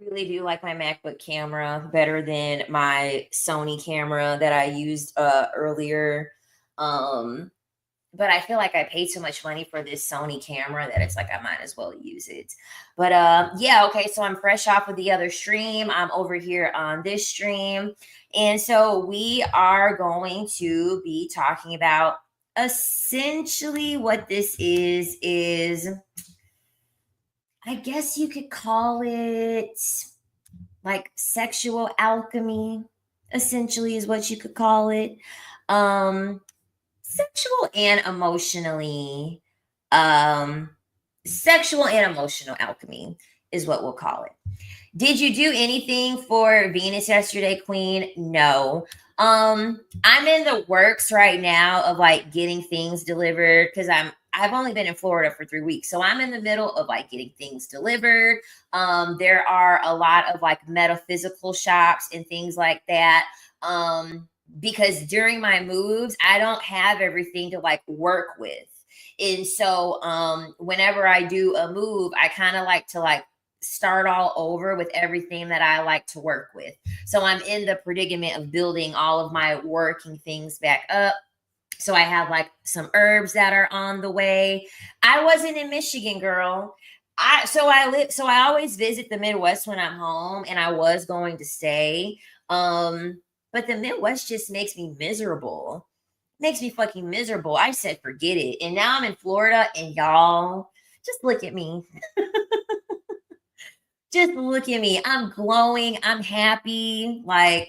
really do like my MacBook camera better than my Sony camera that I used earlier. Um, but I feel like I paid so much money for this Sony camera that it's like I might as well use it. But yeah, okay, so I'm fresh off of the other stream. I'm over here on this stream. And so we are going to be talking about essentially what this is I guess you could call it like sexual alchemy, essentially is what you could call it. Um sexual and emotionally um sexual and emotional alchemy is what we'll call it. Did you do anything for Venus yesterday, Queen? No. I'm in the works right now of like getting things delivered because I've only been in Florida for 3 weeks. So I'm in the middle of like getting things delivered. There are a lot of like metaphysical shops and things like that. Because during my moves, I don't have everything to like work with. And so whenever I do a move, I kind of like to like start all over with everything that I like to work with. So I'm in the predicament of building all of my working things back up. So I have like some herbs that are on the way. I wasn't in Michigan, girl. I always visit the Midwest when I'm home, and I was going to stay. But the Midwest just makes me miserable. Makes me fucking miserable. I said forget it. And now I'm in Florida, and y'all just look at me. Just look at me. I'm glowing. I'm happy. Like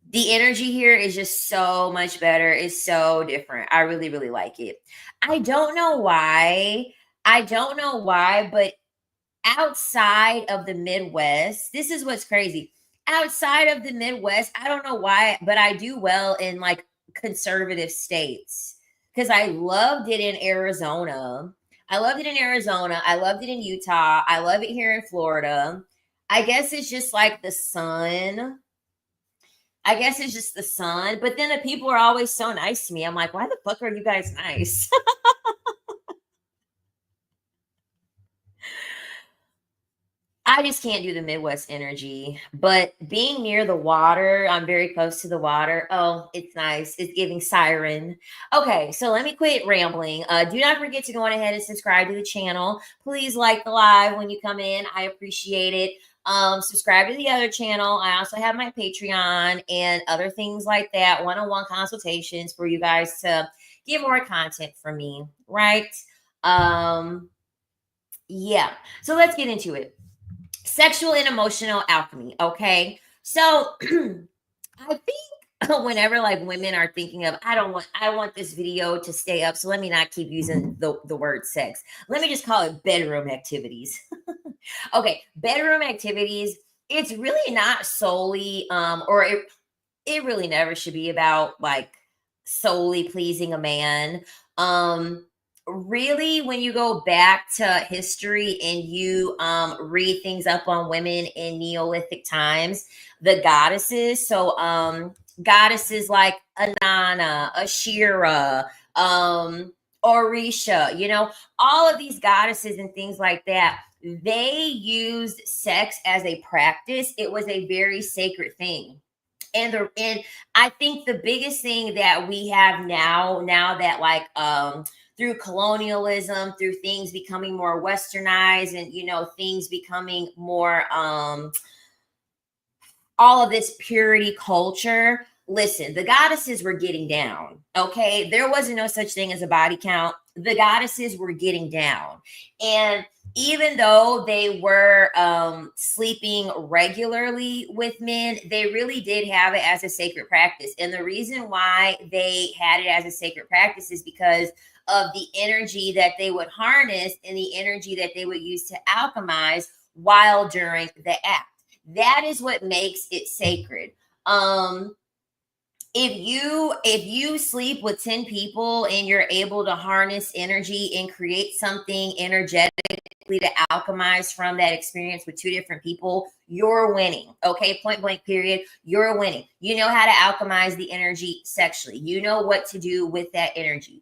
the energy here is just so much better. It's so different. I really, really like it. I don't know why. I don't know why, but outside of the Midwest, this is what's crazy. Outside of the Midwest, I don't know why, but I do well in like conservative states because I loved it in Arizona. I loved it in Arizona. I loved it in Utah. I love it here in Florida. I guess it's just like the sun. I guess it's just the sun. But then the people are always so nice to me. I'm like, why the fuck are you guys nice? I just can't do the Midwest energy. But being near the water, I'm very close to the water. Oh, it's nice. It's giving siren. Okay, so let me quit rambling. Do not forget to go on ahead and subscribe to the channel. Please like the live when you come in. I appreciate it. Subscribe to the other channel. I also have my Patreon and other things like that, one-on-one consultations for you guys to get more content from me, right? Yeah. So let's get into it. Sexual and emotional alchemy. Okay. So I think whenever like women are thinking of, I want this video to stay up. So let me not keep using the word sex. Let me just call it bedroom activities. Okay. Bedroom activities. It's really not solely, or it really never should be about like solely pleasing a man. Really, when you go back to history and you read things up on women in Neolithic times, the goddesses, so goddesses like Anana, Ashira, Orisha, all of these goddesses and things like that, they used sex as a practice. It was a very sacred thing. And I think the biggest thing that we have now that like through colonialism, through things becoming more westernized, and things becoming more all of this purity culture. Listen, the goddesses were getting down. Okay, there wasn't no such thing as a body count. The goddesses were getting down, and even though they were sleeping regularly with men, they really did have it as a sacred practice. And the reason why they had it as a sacred practice is because of the energy that they would harness and the energy that they would use to alchemize while during the act. That is what makes it sacred. If you sleep with 10 people and you're able to harness energy and create something energetically to alchemize from that experience with two different people, you're winning. Okay, point blank period. You're winning. You know how to alchemize the energy sexually. You know what to do with that energy.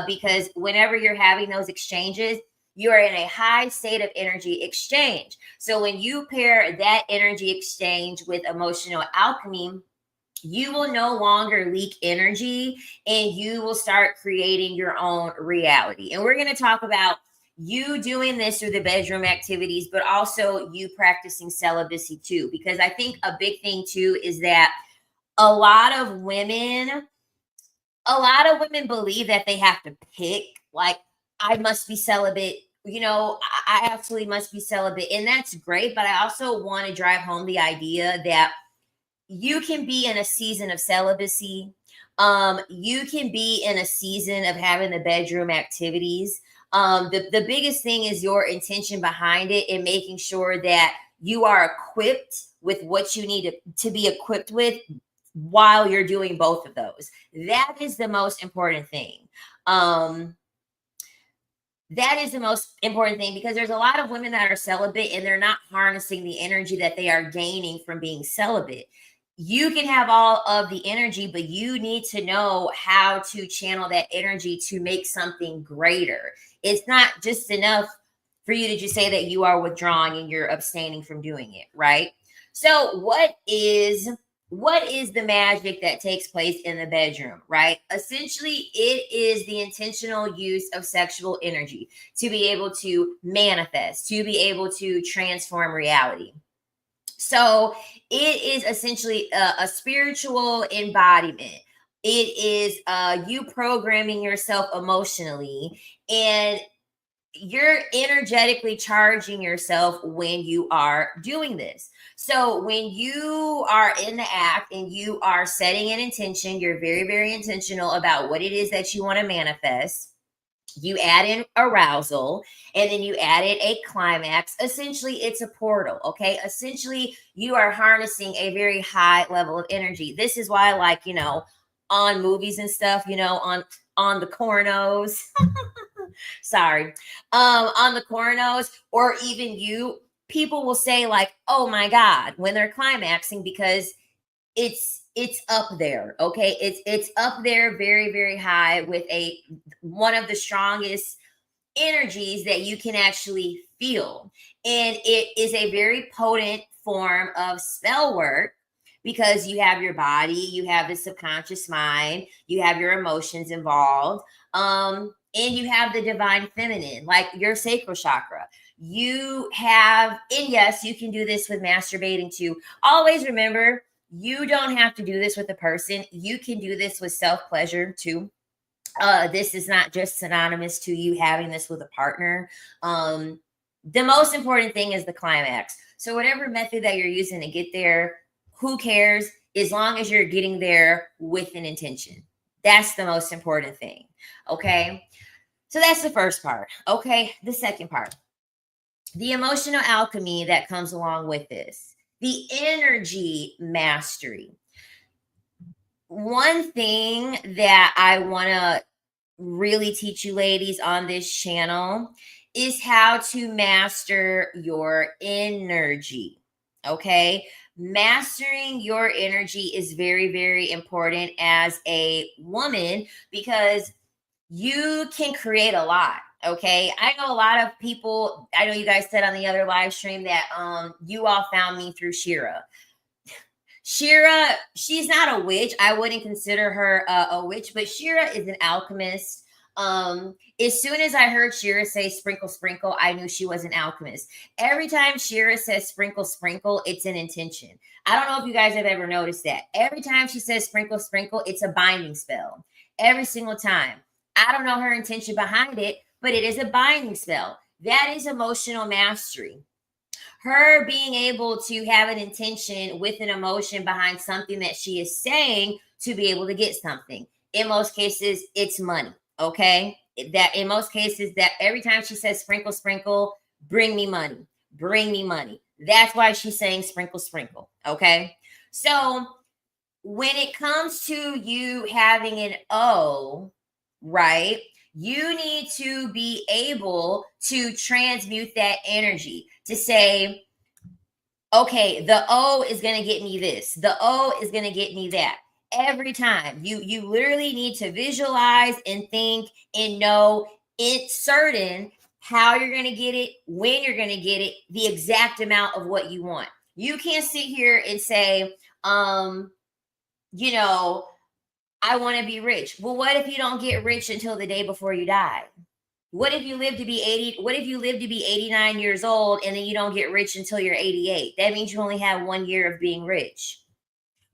Because whenever you're having those exchanges, You are in a high state of energy exchange. So when you pair that energy exchange with emotional alchemy, you will no longer leak energy and you will start creating your own reality. And we're going to talk about you doing this through the bedroom activities, but also you practicing celibacy too. Because I think a big thing too is that a lot of women believe that they have to pick, like, I must be celibate. I absolutely must be celibate. And that's great. But I also want to drive home the idea that you can be in a season of celibacy. You can be in a season of having the bedroom activities. The biggest thing is your intention behind it and making sure that you are equipped with what you need to be equipped with while you're doing both of those. That is the most important thing. That is the most important thing, because there's a lot of women that are celibate and they're not harnessing the energy that they are gaining from being celibate. You can have all of the energy, but you need to know how to channel that energy to make something greater. It's not just enough for you to just say that you are withdrawing and you're abstaining from doing it, right? So what is the magic that takes place in the bedroom, right? Essentially, it is the intentional use of sexual energy to be able to manifest, to be able to transform reality. So it is essentially a spiritual embodiment. It is you programming yourself emotionally, and you're energetically charging yourself when you are doing this. So when you are in the act and you are setting an intention, you're very, very intentional about what it is that you want to manifest. You add in arousal, and then you added a climax. Essentially, it's a portal. Okay. Essentially, you are harnessing a very high level of energy. This is why, like, on movies and stuff, on the cornos. Sorry. On the cornos, or even people will say, like, oh my God, when they're climaxing, because it's up there. Okay. It's up there very, very high with one of the strongest energies that you can actually feel. And it is a very potent form of spell work, because you have your body, you have the subconscious mind, you have your emotions involved, and you have the divine feminine, like your sacral chakra. You have, and yes, you can do this with masturbating too. Always remember, you don't have to do this with a person. You can do this with self-pleasure too. This is not just synonymous to you having this with a partner. The most important thing is the climax. So whatever method that you're using to get there, who cares, as long as you're getting there with an intention. That's the most important thing. Okay. So that's the first part. Okay. The second part, the emotional alchemy that comes along with this, the energy mastery. One thing that I want to really teach you ladies on this channel is how to master your energy. Okay. Mastering your energy is very, very important as a woman, because you can create a lot. Okay. I know a lot of people, I know you guys said on the other live stream that you all found me through Shira. Shira, she's not a witch. I wouldn't consider her a witch, but Shira is an alchemist. As soon as I heard Shira say sprinkle, sprinkle, I knew she was an alchemist. Every time Shira says sprinkle, sprinkle, it's an intention. I don't know if you guys have ever noticed that. Every time she says sprinkle, sprinkle, it's a binding spell. Every single time. I don't know her intention behind it, but it is a binding spell. That is emotional mastery. Her being able to have an intention with an emotion behind something that she is saying to be able to get something. In most cases, it's money. Okay. That in most cases, that every time she says sprinkle, sprinkle, bring me money, bring me money. That's why she's saying sprinkle, sprinkle. Okay. So when it comes to you having an O, right, you need to be able to transmute that energy to say, okay, the O is going to get me this. The O is going to get me that. Every time you literally need to visualize and think and know it's certain how you're going to get it, when you're going to get it, the exact amount of what you want. You can't sit here and say, you know, I want to be rich. Well, what if you don't get rich until the day before you die? What if you live to be 80? What if you live to be 89 years old and then you don't get rich until you're 88? That means you only have 1 year of being rich.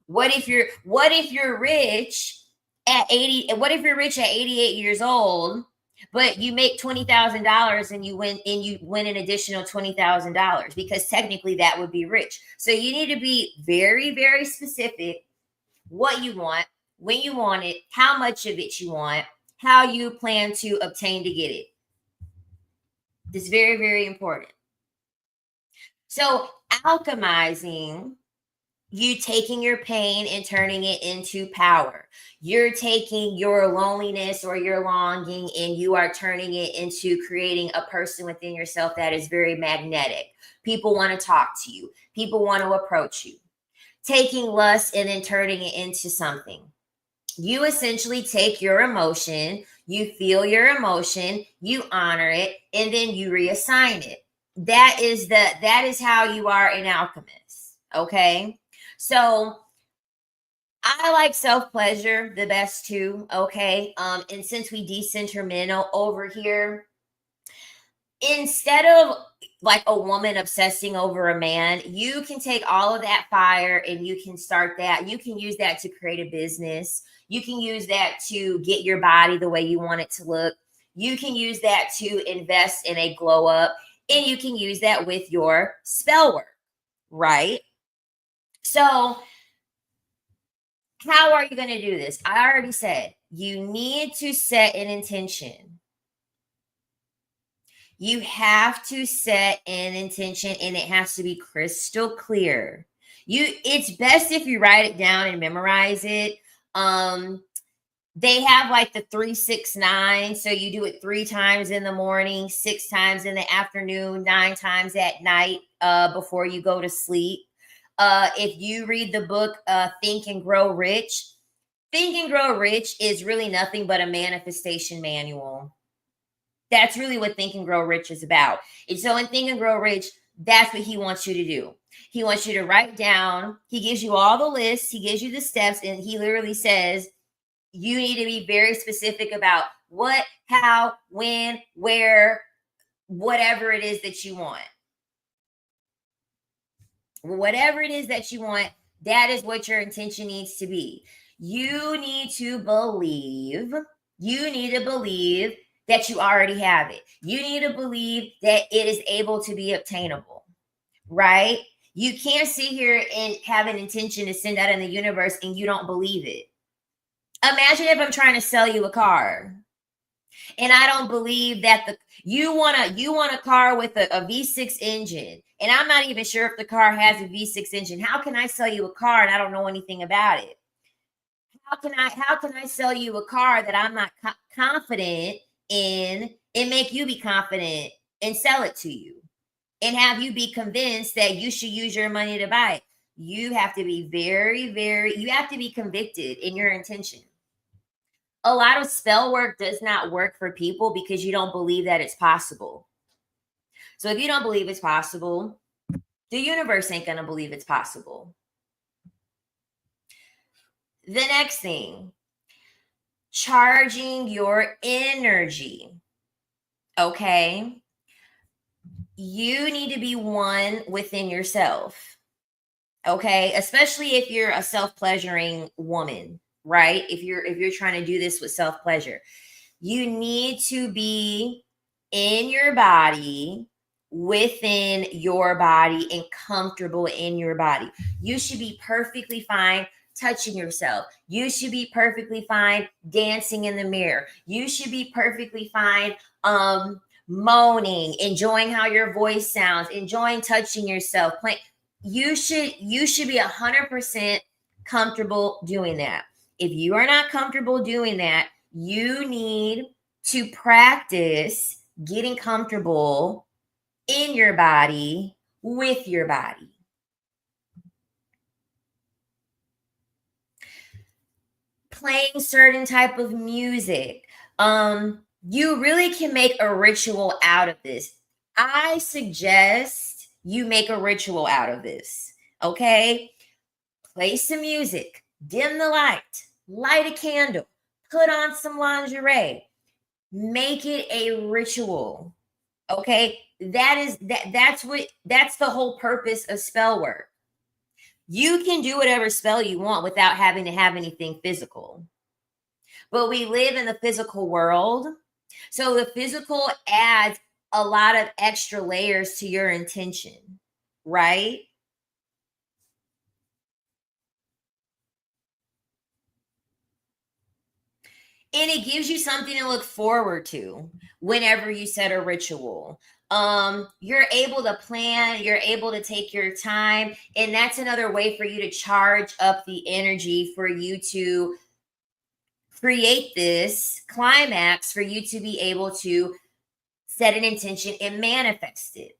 What if you're rich at 80? What if you're rich at 88 years old, but you make $20,000 and you win an additional $20,000? Because technically that would be rich. So you need to be very, very specific what you want, when you want it, how much of it you want, how you plan to obtain to get it. It's very, very important. So alchemizing, you taking your pain and turning it into power. You're taking your loneliness or your longing and you are turning it into creating a person within yourself that is very magnetic. People want to talk to you. People want to approach you. Taking lust and then turning it into something. You essentially take your emotion, you feel your emotion, you honor it, and then you reassign it. That is how you are an alchemist. Okay. So I like self-pleasure the best too. Okay. And since we decenter men over here, instead of like a woman obsessing over a man, you can take all of that fire and you can start that. You can use that to create a business. You can use that to get your body the way you want it to look. You can use that to invest in a glow up, and you can use that with your spell work, right? So, how are you going to do this? I already said you need to set an intention. You have to set an intention and it has to be crystal clear. It's best if you write it down and memorize it. They have like the 3-6-9. So you do it 3 times in the morning, 6 times in the afternoon, 9 times at night before you go to sleep. If you read the book Think and Grow Rich, Think and Grow Rich is really nothing but a manifestation manual. That's really what Think and Grow Rich is about. And so in Think and Grow Rich, that's what he wants you to do. He wants you to write down. He gives you all the lists. He gives you the steps. And he literally says, you need to be very specific about what, how, when, where, whatever it is that you want. Whatever it is that you want, that is what your intention needs to be. You need to believe that you already have it. You need to believe that it is able to be obtainable, right? You can't sit here and have an intention to send out in the universe and you don't believe it. Imagine if I'm trying to sell you a car and I don't believe that you want a car with a V6 engine, and I'm not even sure if the car has a V6 engine. How can I sell you a car and I don't know anything about it? How can I sell you a car that I'm not confident in and make you be confident and sell it to you and have you be convinced that you should use your money to buy it? You have to be you have to be convicted in your intention. A lot of spell work does not work for people because you don't believe that it's possible. So if you don't believe it's possible, the universe ain't going to believe it's possible. The next thing, charging your energy. Okay. You need to be one within yourself. Okay. Especially if you're a self-pleasuring woman, right? If you're trying to do this with self-pleasure, you need to be in your body, within your body, and comfortable in your body. You should be perfectly fine touching yourself. You should be perfectly fine dancing in the mirror. You should be perfectly fine moaning, enjoying how your voice sounds, enjoying touching yourself. You should be 100% comfortable doing that. If you are not comfortable doing that, you need to practice getting comfortable in your body, with your body. Playing certain type of music. You really can make a ritual out of this. I suggest you make a ritual out of this. Okay? Play some music, dim the light, light a candle, put on some lingerie, make it a ritual. Okay? That's the whole purpose of spell work. You can do whatever spell you want without having to have anything physical. But we live in the physical world. So the physical adds a lot of extra layers to your intention, right? And it gives you something to look forward to whenever you set a ritual. You're able to plan, you're able to take your time, and that's another way for you to charge up the energy for you to create this climax, for you to be able to set an intention and manifest it.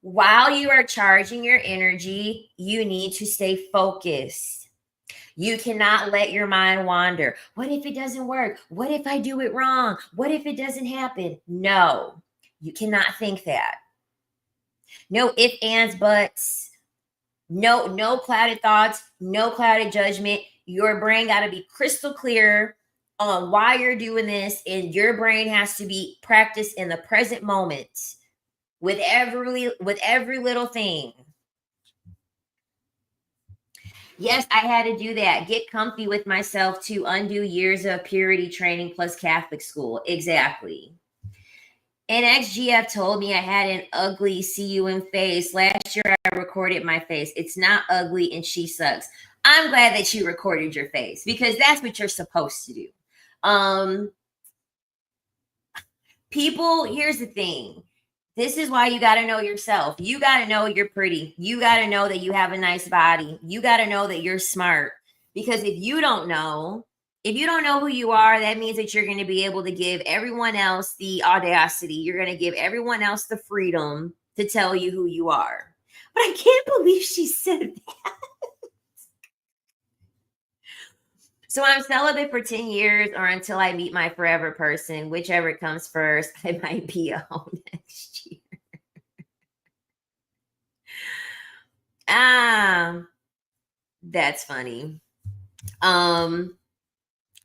While you are charging your energy, you need to stay focused. You cannot let your mind wander. What if it doesn't work? What if I do it wrong? What if it doesn't happen? No, you cannot think that. No ifs, ands, buts. No clouded thoughts, no clouded judgment. Your brain got to be crystal clear on why you're doing this, and your brain has to be practiced in the present moment with every little thing. Yes, I had to do that. Get comfy with myself to undo years of purity training plus Catholic school. Exactly. And XGF told me I had an ugly see you in face. Last year I recorded my face. It's not ugly and she sucks. I'm glad that you recorded your face because that's what you're supposed to do. People, here's the thing. This is why you got to know yourself. You got to know you're pretty. You got to know that you have a nice body. You got to know that you're smart. Because if you don't know who you are, that means that you're going to be able to give everyone else the audacity. You're going to give everyone else the freedom to tell you who you are. But I can't believe she said that. So I'm celibate for 10 years or until I meet my forever person, whichever comes first. I might be a home next year. That's funny. All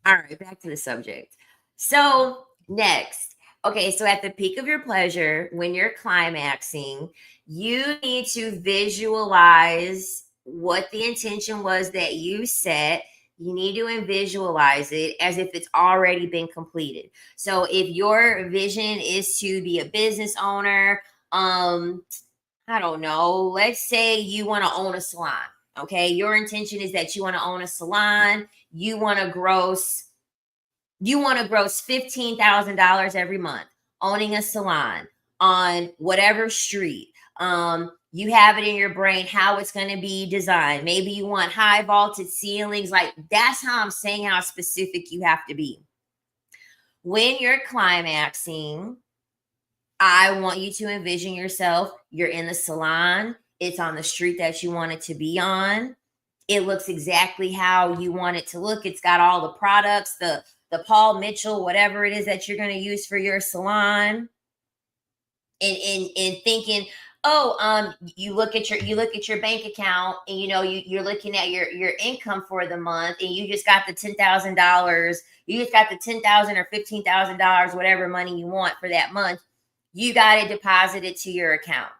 right, back to the subject. So, next. Okay, so at the peak of your pleasure, when you're climaxing, you need to visualize what the intention was that you set. You need to visualize it as if it's already been completed. So, if your vision is to be a business owner, I don't know, let's say you want to own a salon. Okay, your intention is that you want to own a salon, you want to gross $15,000 every month owning a salon on whatever street. You have it in your brain how it's going to be designed. Maybe you want high vaulted ceilings. Like, that's how I'm saying how specific you have to be. When you're climaxing, I want you to envision yourself. You're in the salon. It's on the street that you want it to be on. It looks exactly how you want it to look. It's got all the products, the Paul Mitchell, whatever it is that you're going to use for your salon. And thinking, you look at your bank account, and you're looking at your income for the month, and you just got the $10,000. You just got the $10,000 or $15,000, whatever money you want for that month. You got it deposited to your account.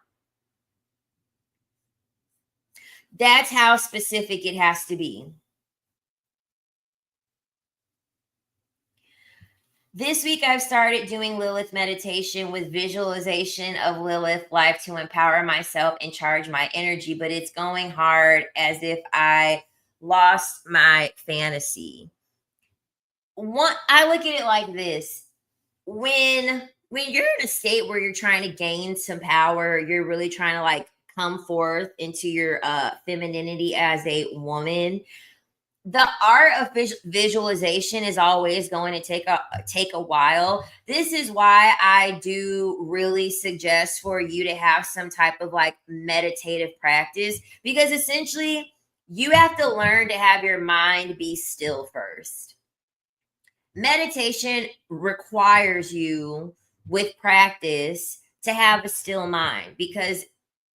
That's how specific it has to be. This week, I've started doing Lilith meditation with visualization of Lilith life to empower myself and charge my energy, but it's going hard as if I lost my fantasy. I look at it like this. When you're in a state where you're trying to gain some power, you're really trying to like come forth into your femininity as a woman, the art of visualization is always going to take a while. This is why I do really suggest for you to have some type of like meditative practice, because essentially you have to learn to have your mind be still first. Meditation requires you, with practice, to have a still mind, because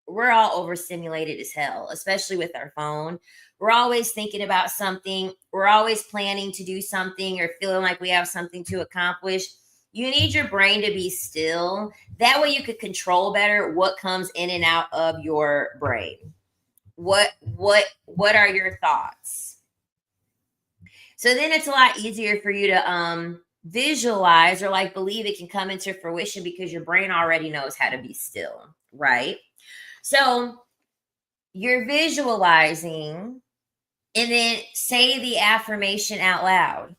we're all overstimulated as hell, especially with our phone. We're always thinking about something. We're always planning to do something or feeling like we have something to accomplish. You need your brain to be still. That way you could control better what comes in and out of your brain. What are your thoughts? So then it's a lot easier for you to visualize or like believe it can come into fruition because your brain already knows how to be still, right? So you're visualizing and then say the affirmation out loud.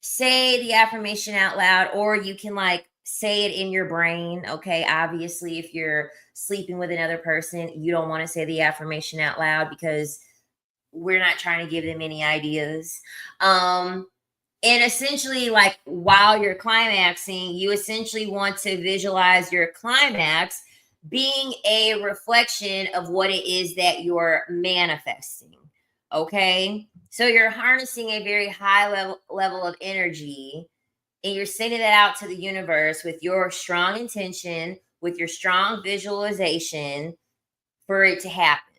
Say the affirmation out loud, or you can like say it in your brain. Okay. Obviously, if you're sleeping with another person, you don't want to say the affirmation out loud because we're not trying to give them any ideas. And essentially, like while you're climaxing, you essentially want to visualize your climax being a reflection of what it is that you're manifesting. Okay. So you're harnessing a very high level of energy, and you're sending that out to the universe with your strong intention, with your strong visualization for it to happen.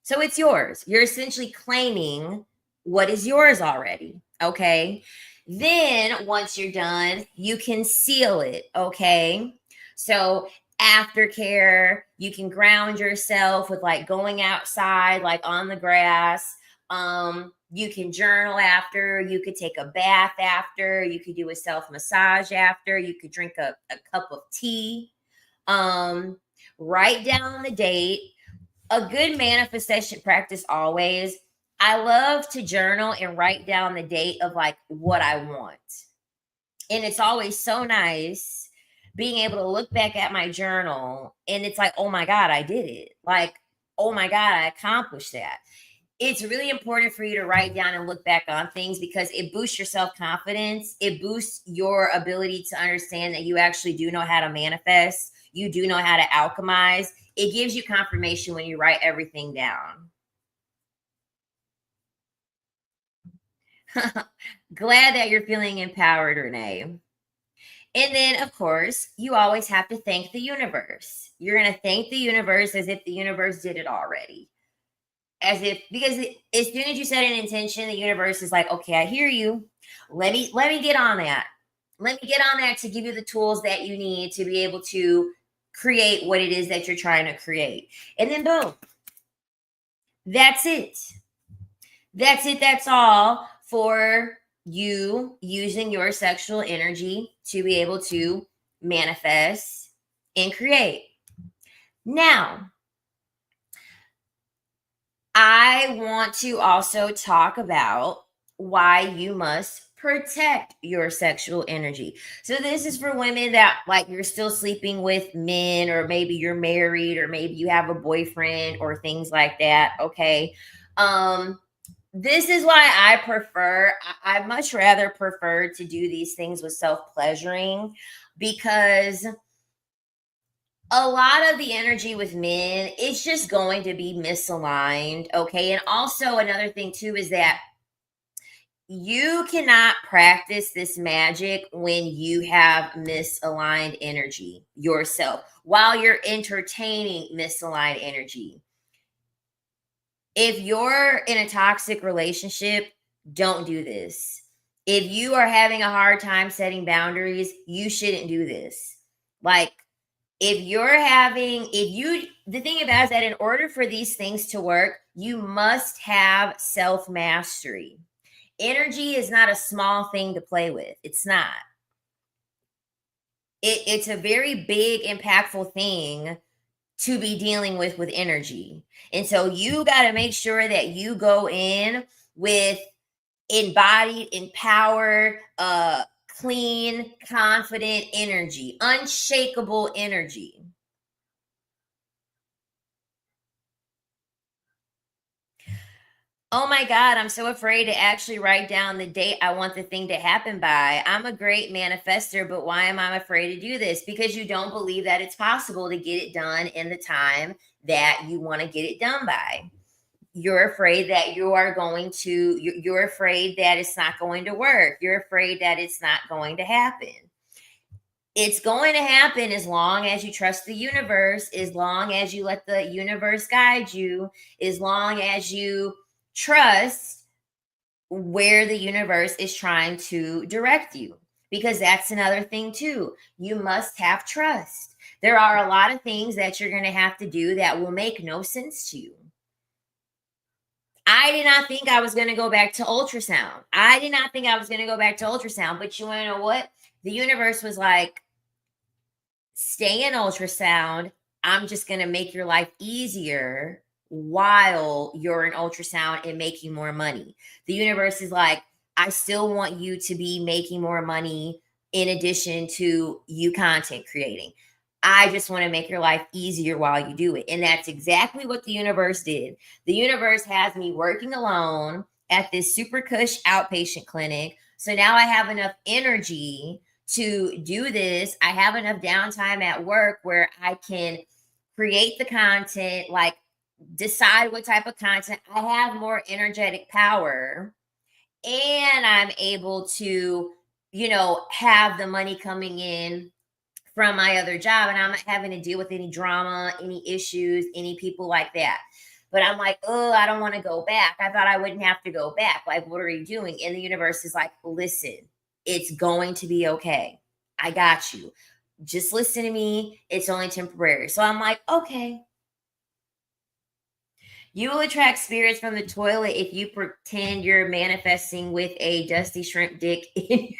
So it's yours. You're essentially claiming what is yours already. Okay. Then once you're done, you can seal it. Okay. So aftercare, you can ground yourself with like going outside, like on the grass. You can journal after, you could take a bath after, you could do a self massage after, you could drink a cup of tea. Write down the date. A good manifestation practice always, I love to journal and write down the date of like what I want. And it's always so nice being able to look back at my journal and it's like, oh my God, I did it. Like, oh my God, I accomplished that. It's really important for you to write down and look back on things because it boosts your self-confidence. It boosts your ability to understand that you actually do know how to manifest. You do know how to alchemize. It gives you confirmation when you write everything down. Glad that you're feeling empowered, Renee. And then, of course, you always have to thank the universe. You're going to thank the universe as if the universe did it already. As if, because as soon as you set an intention, the universe is like, okay, I hear you. Let me get on that. Let me get on that to give you the tools that you need to be able to create what it is that you're trying to create. And then boom. That's it. That's it. That's all for you using your sexual energy to be able to manifest and create. Now, I want to also talk about why you must protect your sexual energy. So this is for women that like you're still sleeping with men, or maybe you're married, or maybe you have a boyfriend or things like that. Okay. This is why I much rather prefer to do these things with self-pleasuring, because a lot of the energy with men, it's just going to be misaligned. Okay. And also, another thing, too, is that you cannot practice this magic when you have misaligned energy yourself while you're entertaining misaligned energy. If you're in a toxic relationship, don't do this. If you are having a hard time setting boundaries, you shouldn't do this. Like, the thing about it is that in order for these things to work, you must have self mastery. Energy is not a small thing to play with. It's not. It's a very big, impactful thing to be dealing with energy. And so you got to make sure that you go in with embodied, empowered, clean, confident energy, unshakable energy. Oh my God, I'm so afraid to actually write down the date I want the thing to happen by. I'm a great manifester, but why am I afraid to do this? Because you don't believe that it's possible to get it done in the time that you want to get it done by. you're afraid that you're afraid that it's not going to work. You're afraid that it's not going to happen. It's going to happen as long as you trust the universe, as long as you let the universe guide you, as long as you trust where the universe is trying to direct you. Because that's another thing too. You must have trust. There are a lot of things that you're going to have to do that will make no sense to you. I did not think I was going to go back to ultrasound. I did not think I was going to go back to ultrasound. But you want to know what? The universe was like, stay in ultrasound. I'm just going to make your life easier while you're in ultrasound and making more money. The universe is like, I still want you to be making more money in addition to you content creating. I just want to make your life easier while you do it. And that's exactly what the universe did. The universe has me working alone at this super cush outpatient clinic. So now I have enough energy to do this. I have enough downtime at work where I can create the content, like decide what type of content. I have more energetic power, and I'm able to, have the money coming in from my other job, and I'm not having to deal with any drama, any issues, any people like that. But I'm like, oh, I don't want to go back. I thought I wouldn't have to go back. Like, what are you doing? And the universe is like, listen, it's going to be okay. I got you. Just listen to me. It's only temporary. So I'm like, okay. You will attract spirits from the toilet if you pretend you're manifesting with a dusty shrimp dick in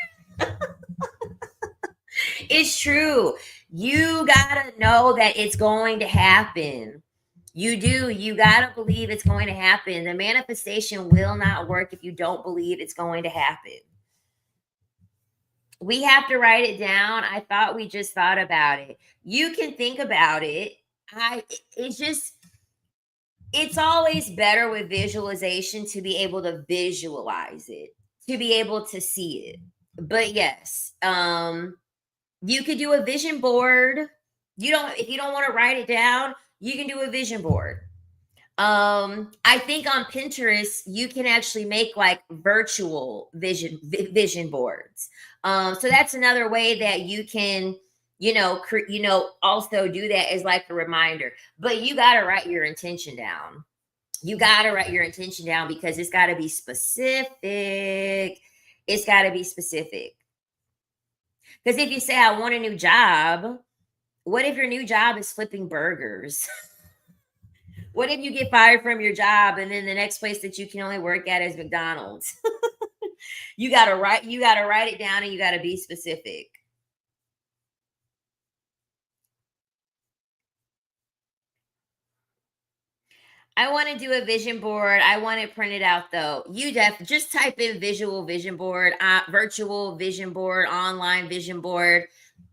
It's true. You gotta know that it's going to happen. You do. You gotta believe it's going to happen. The manifestation will not work if you don't believe it's going to happen. We have to write it down. I thought we just thought about it. You can think about it. It's always better with visualization to be able to visualize it, to be able to see it. But yes, you could do a vision board. If you don't want to write it down, you can do a vision board. I think on Pinterest you can actually make like virtual vision boards. So that's another way that you can, also do that as like a reminder. But you got to write your intention down. You got to write your intention down because it's got to be specific. It's got to be specific. Because if you say, I want a new job, what if your new job is flipping burgers? What if you get fired from your job and then the next place that you can only work at is McDonald's? You gotta write it down and you gotta be specific. I want to do a vision board. I want it printed out though. Just type in visual vision board, virtual vision board, online vision board.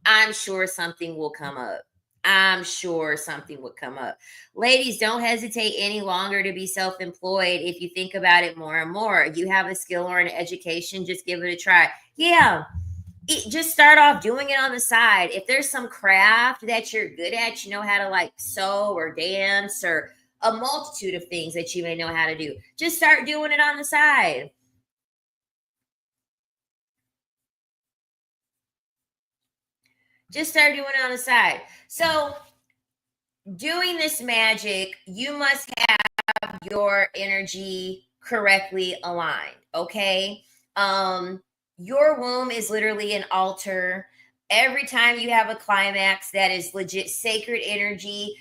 I'm sure something will come up. I'm sure something would come up. Ladies, don't hesitate any longer to be self employed. If you think about it more and more, you have a skill or an education, just give it a try. Yeah. Just start off doing it on the side. If there's some craft that you're good at, you know how to like sew or dance or a multitude of things that you may know how to do. Just start doing it on the side. Just start doing it on the side. So, doing this magic, you must have your energy correctly aligned. Okay. Your womb is literally an altar. Every time you have a climax, that is legit sacred energy,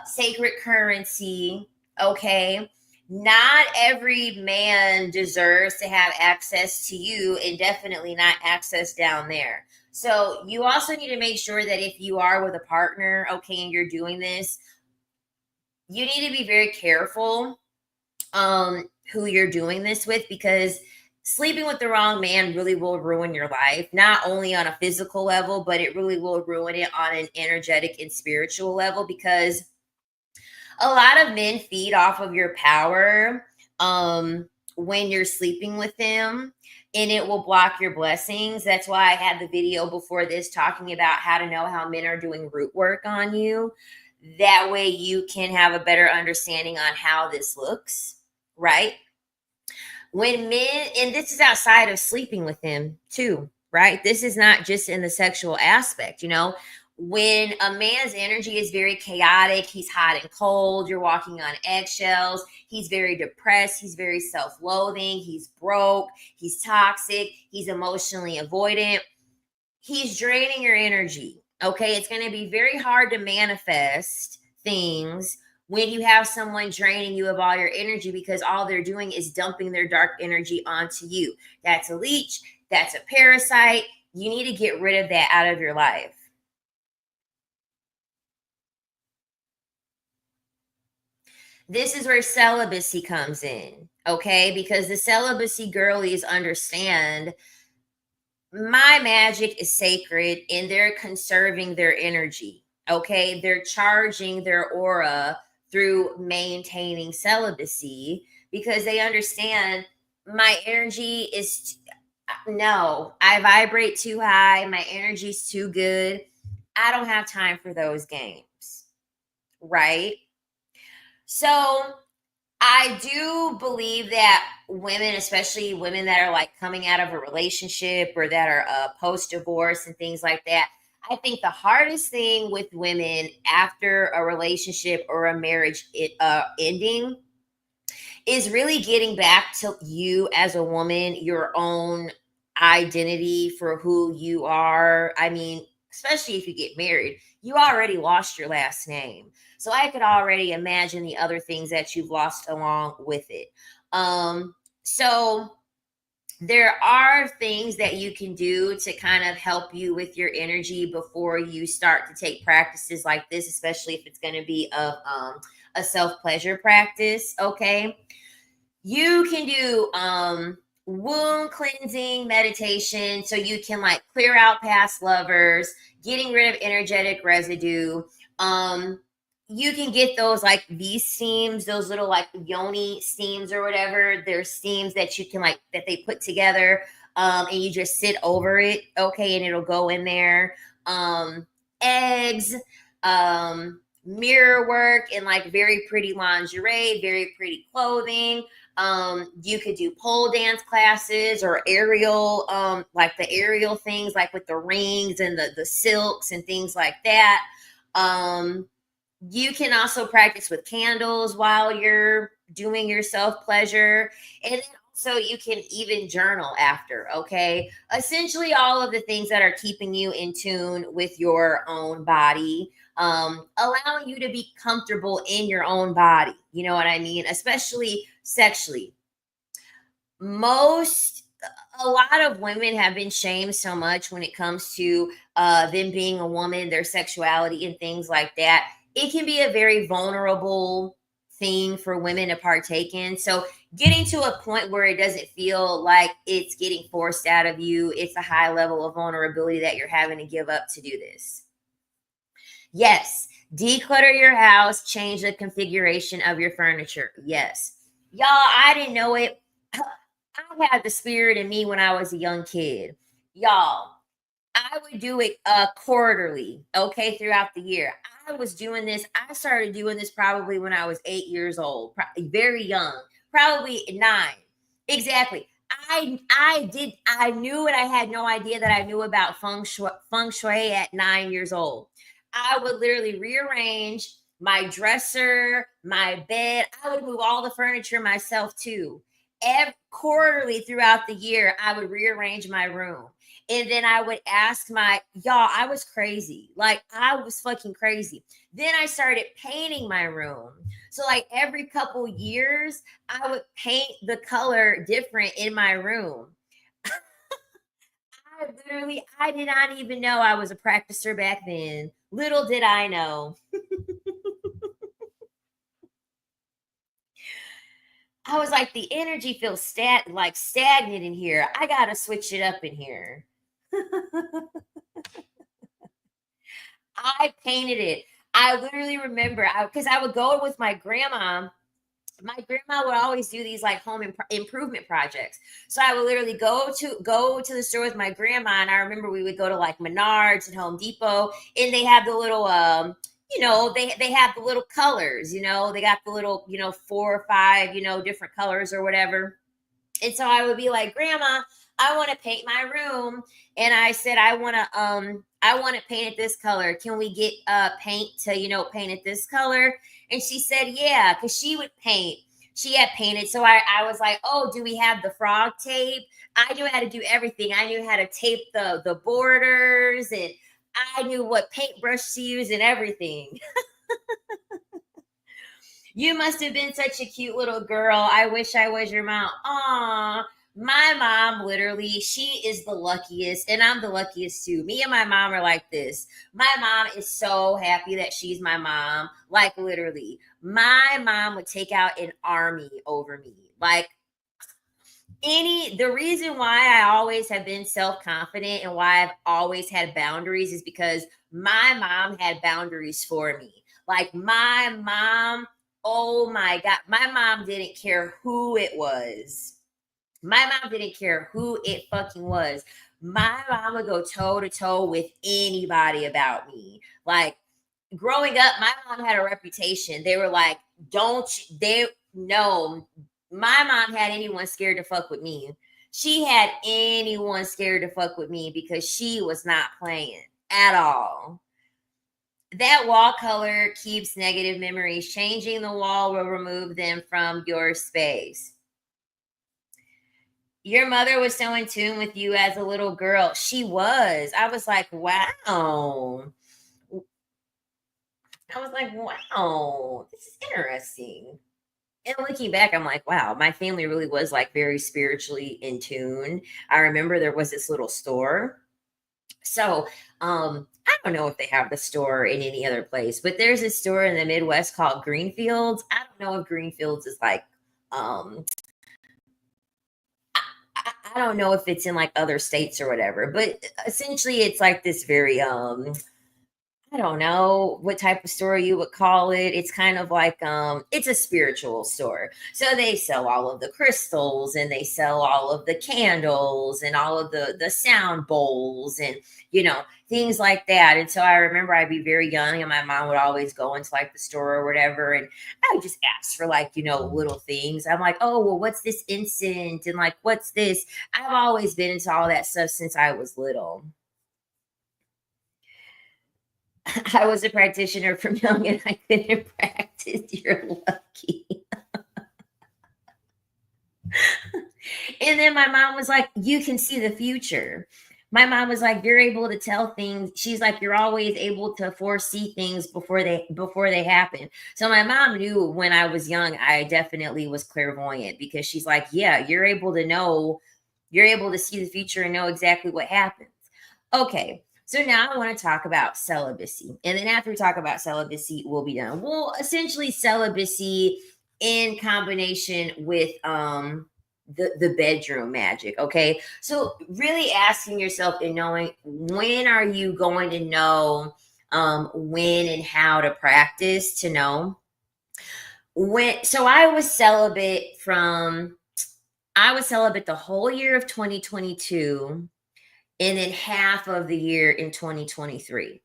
sacred currency. Okay. Not every man deserves to have access to you, and definitely not access down there. So you also need to make sure that if you are with a partner, okay, and you're doing this, you need to be very careful who you're doing this with, because sleeping with the wrong man really will ruin your life, not only on a physical level, but it really will ruin it on an energetic and spiritual level, because a lot of men feed off of your power when you're sleeping with them, and it will block your blessings. That's why I had the video before this talking about how to know how men are doing root work on you. That way you can have a better understanding on how this looks. right? When men, and this is outside of sleeping with him too, right? This is not just in the sexual aspect, you know. When a man's energy is very chaotic, he's hot and cold, you're walking on eggshells, he's very depressed, he's very self loathing, he's broke, he's toxic, he's emotionally avoidant, he's draining your energy. Okay. It's going to be very hard to manifest things when you have someone draining you of all your energy, because all they're doing is dumping their dark energy onto you. That's a leech. That's a parasite. You need to get rid of that out of your life. This is where celibacy comes in. Okay. Because the celibacy girlies understand my magic is sacred and they're conserving their energy. Okay. They're charging their aura through maintaining celibacy because they understand my energy is, no, I vibrate too high. My energy's too good. I don't have time for those games. Right. So I do believe that women, especially women that are like coming out of a relationship or that are post divorce and things like that, I think the hardest thing with women after a relationship or a marriage ending is really getting back to you as a woman, your own identity for who you are. I mean, especially if you get married, you already lost your last name. So I could already imagine the other things that you've lost along with it. So there are things that you can do to kind of help you with your energy before you start to take practices like this, especially if it's going to be of a self pleasure practice. Okay. You can do wound cleansing meditation so you can like clear out past lovers, getting rid of energetic residue. You can get those like these steams, those little like yoni steams or whatever. There's steams that you can like that they put together, and you just sit over it, okay, and it'll go in there. Eggs, mirror work, and like very pretty lingerie, very pretty clothing. You could do pole dance classes or aerial, like the aerial things, like with the rings and the silks and things like that. You can also practice with candles while you're doing your self pleasure. And then also, you can even journal after, okay? Essentially, all of the things that are keeping you in tune with your own body, allowing you to be comfortable in your own body. You know what I mean? Especially sexually. Most a lot of women have been shamed so much when it comes to them being a woman, their sexuality, and things like that. It can be a very vulnerable thing for women to partake in. So, getting to a point where it doesn't feel like it's getting forced out of you, it's a high level of vulnerability that you're having to give up to do this. Yes, declutter your house, change the configuration of your furniture. Yes. Y'all, I didn't know it. I had the spirit in me when I was a young kid. Y'all, I would do it quarterly, okay, throughout the year. I was doing this. I started doing this probably when I was 8 years old, very young, probably 9. Exactly. I knew it. I had no idea that I knew about feng shui at 9 years old. I would literally rearrange my dresser, my bed. I would move all the furniture myself too. Quarterly throughout the year, I would rearrange my room. And then I would ask y'all, I was crazy. Like, I was fucking crazy. Then I started painting my room. So, like, every couple years, I would paint the color different in my room. I did not even know I was a practicer back then. Little did I know. I was like, the energy feels stagnant in here. I gotta switch it up in here. I painted it. I literally remember because I would go with my grandma. My grandma would always do these like home improvement projects. So I would literally go to the store with my grandma, and I remember we would go to like Menards and Home Depot, and they have the little they have the little colors, they got the little, 4 or 5, different colors or whatever. And so I would be like, Grandma, I want to paint my room. And I said, I want to paint it this color. Can we get paint to, paint it this color? And she said, yeah, because she would paint. She had painted. So I was like, oh, do we have the frog tape? I knew how to do everything. I knew how to tape the borders, and I knew what paintbrush to use and everything. You must have been such a cute little girl. I wish I was your mom. Aw, my mom, literally, she is the luckiest, and I'm the luckiest too. Me and my mom are like this. My mom is so happy that she's my mom. Like, literally, my mom would take out an army over me. Like, the reason why I always have been self-confident and why I've always had boundaries is because my mom had boundaries for me. Like, my mom, oh my God, my mom didn't care who it was. My mom didn't care who it fucking was. My mom would go toe to toe with anybody about me. Like, growing up, my mom had a reputation. They were like, no, my mom had anyone scared to fuck with me. She had anyone scared to fuck with me because she was not playing at all. That wall color keeps negative memories. Changing the wall will remove them from your space. Your mother was so in tune with you as a little girl. She was. I was like, wow. This is interesting. And looking back, I'm like, wow, my family really was like very spiritually in tune. I remember there was this little store. So, I don't know if they have the store in any other place, but there's a store in the Midwest called Greenfields. I don't know if Greenfields is like, I don't know if it's in like other states or whatever, but essentially it's like this very, I don't know what type of store you would call it. It's kind of like it's a spiritual store. So they sell all of the crystals, and they sell all of the candles and all of the sound bowls and things like that. And so I remember I'd be very young, and my mom would always go into like the store or whatever, and I would just ask for like little things. I'm like, oh well, what's this incense, and like what's this? I've always been into all that stuff since I was little. I was a practitioner from young, and I couldn't practice. You're lucky. And then my mom was like, you can see the future. My mom was like, you're able to tell things. She's like, you're always able to foresee things before they happen. So my mom knew when I was young, I definitely was clairvoyant, because she's like, yeah, you're able to see the future and know exactly what happens. Okay. So now I want to talk about celibacy. And then after we talk about celibacy, we'll be done. Well, essentially celibacy in combination with the bedroom magic. Okay. So really asking yourself and knowing, when are you going to know when and how to practice to know when. So I was celibate the whole year of 2022, and then half of the year in 2023.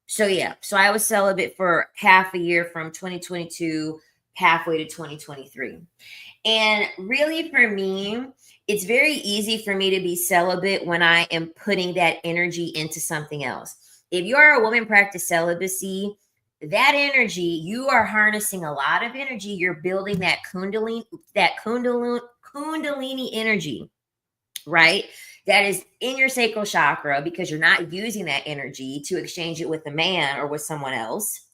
So yeah, so I was celibate for half a year from 2022 halfway to 2023. And really for me, it's very easy for me to be celibate when I am putting that energy into something else. If you're a woman practice celibacy, that energy, you are harnessing a lot of energy. You're building that kundalini energy, right? That is in your sacral chakra, because you're not using that energy to exchange it with a man or with someone else.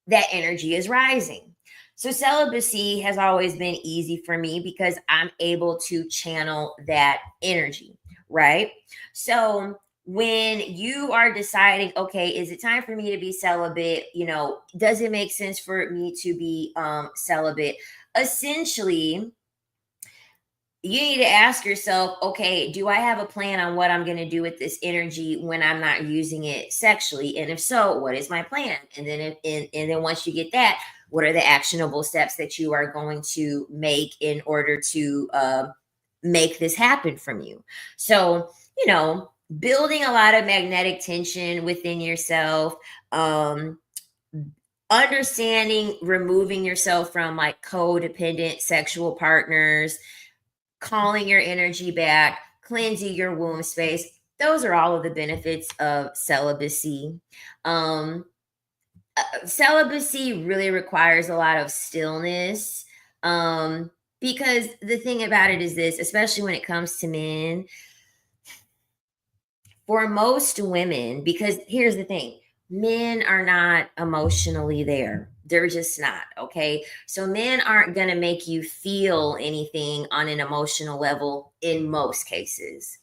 That energy is rising. So celibacy has always been easy for me because I'm able to channel that energy, right? So when you are deciding, okay, is it time for me to be celibate? Does it make sense for me to be celibate? Essentially, you need to ask yourself, okay, do I have a plan on what I'm going to do with this energy when I'm not using it sexually? And if so, what is my plan? And then once you get that, what are the actionable steps that you are going to make in order to make this happen from you? So, building a lot of magnetic tension within yourself, understanding, removing yourself from like codependent sexual partners, calling your energy back, cleansing your womb space. Those are all of the benefits of celibacy. Um, Celibacy really requires a lot of stillness. Because the thing about it is this, especially when it comes to men, for most women, because here's the thing, men are not emotionally there. They're just not. Okay. So men aren't going to make you feel anything on an emotional level in most cases.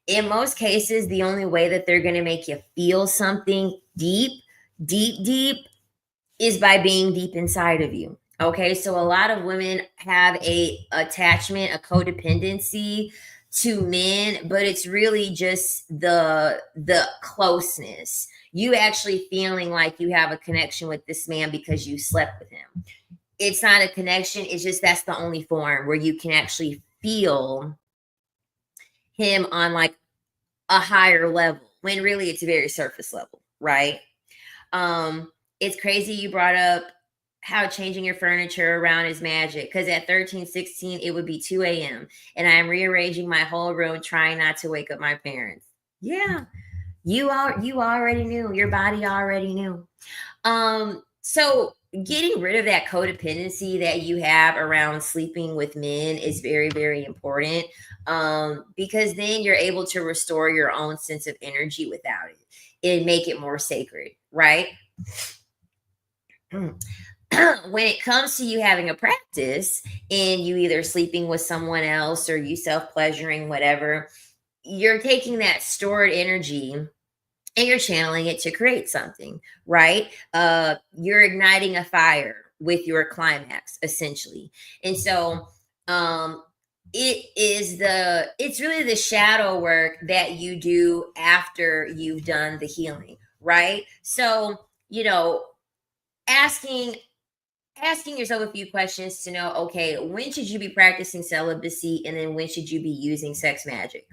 In most cases, the only way that they're going to make you feel something deep, deep is by being deep inside of you. Okay, so a lot of women have a attachment, a codependency to men, but it's really just the closeness. You actually feeling like you have a connection with this man because you slept with him. It's not a connection, it's just that's the only form where you can actually feel him on like a higher level when really it's very surface level, right? Um, it's crazy you brought up how changing your furniture around is magic because at 13, 16, it would be 2 a.m. and I'm rearranging my whole room trying not to wake up my parents. Yeah, you already knew. Your body already knew. So getting rid of that codependency that you have around sleeping with men is very, very important. Because then you're able to restore your own sense of energy without it and make it more sacred, right? When it comes to you having a practice and you either sleeping with someone else or you self-pleasuring, whatever, you're taking that stored energy and you're channeling it to create something, right? You're igniting a fire with your climax, essentially. And so it's really the shadow work that you do after you've done the healing, right? So, you know, asking asking yourself a few questions to know, okay, when should you be practicing celibacy and then when should you be using sex magic?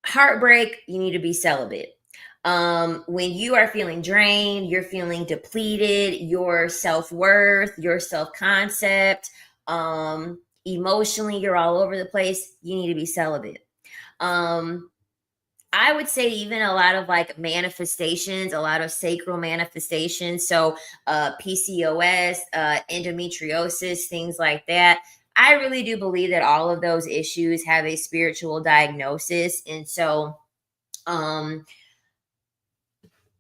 Heartbreak, you need to be celibate. When you are feeling drained, you're feeling depleted, your self-worth, your self-concept, emotionally, you're all over the place, you need to be celibate. Um, I would say even a lot of like manifestations, a lot of sacral manifestations. So PCOS, endometriosis, things like that. I really do believe that all of those issues have a spiritual diagnosis. And so um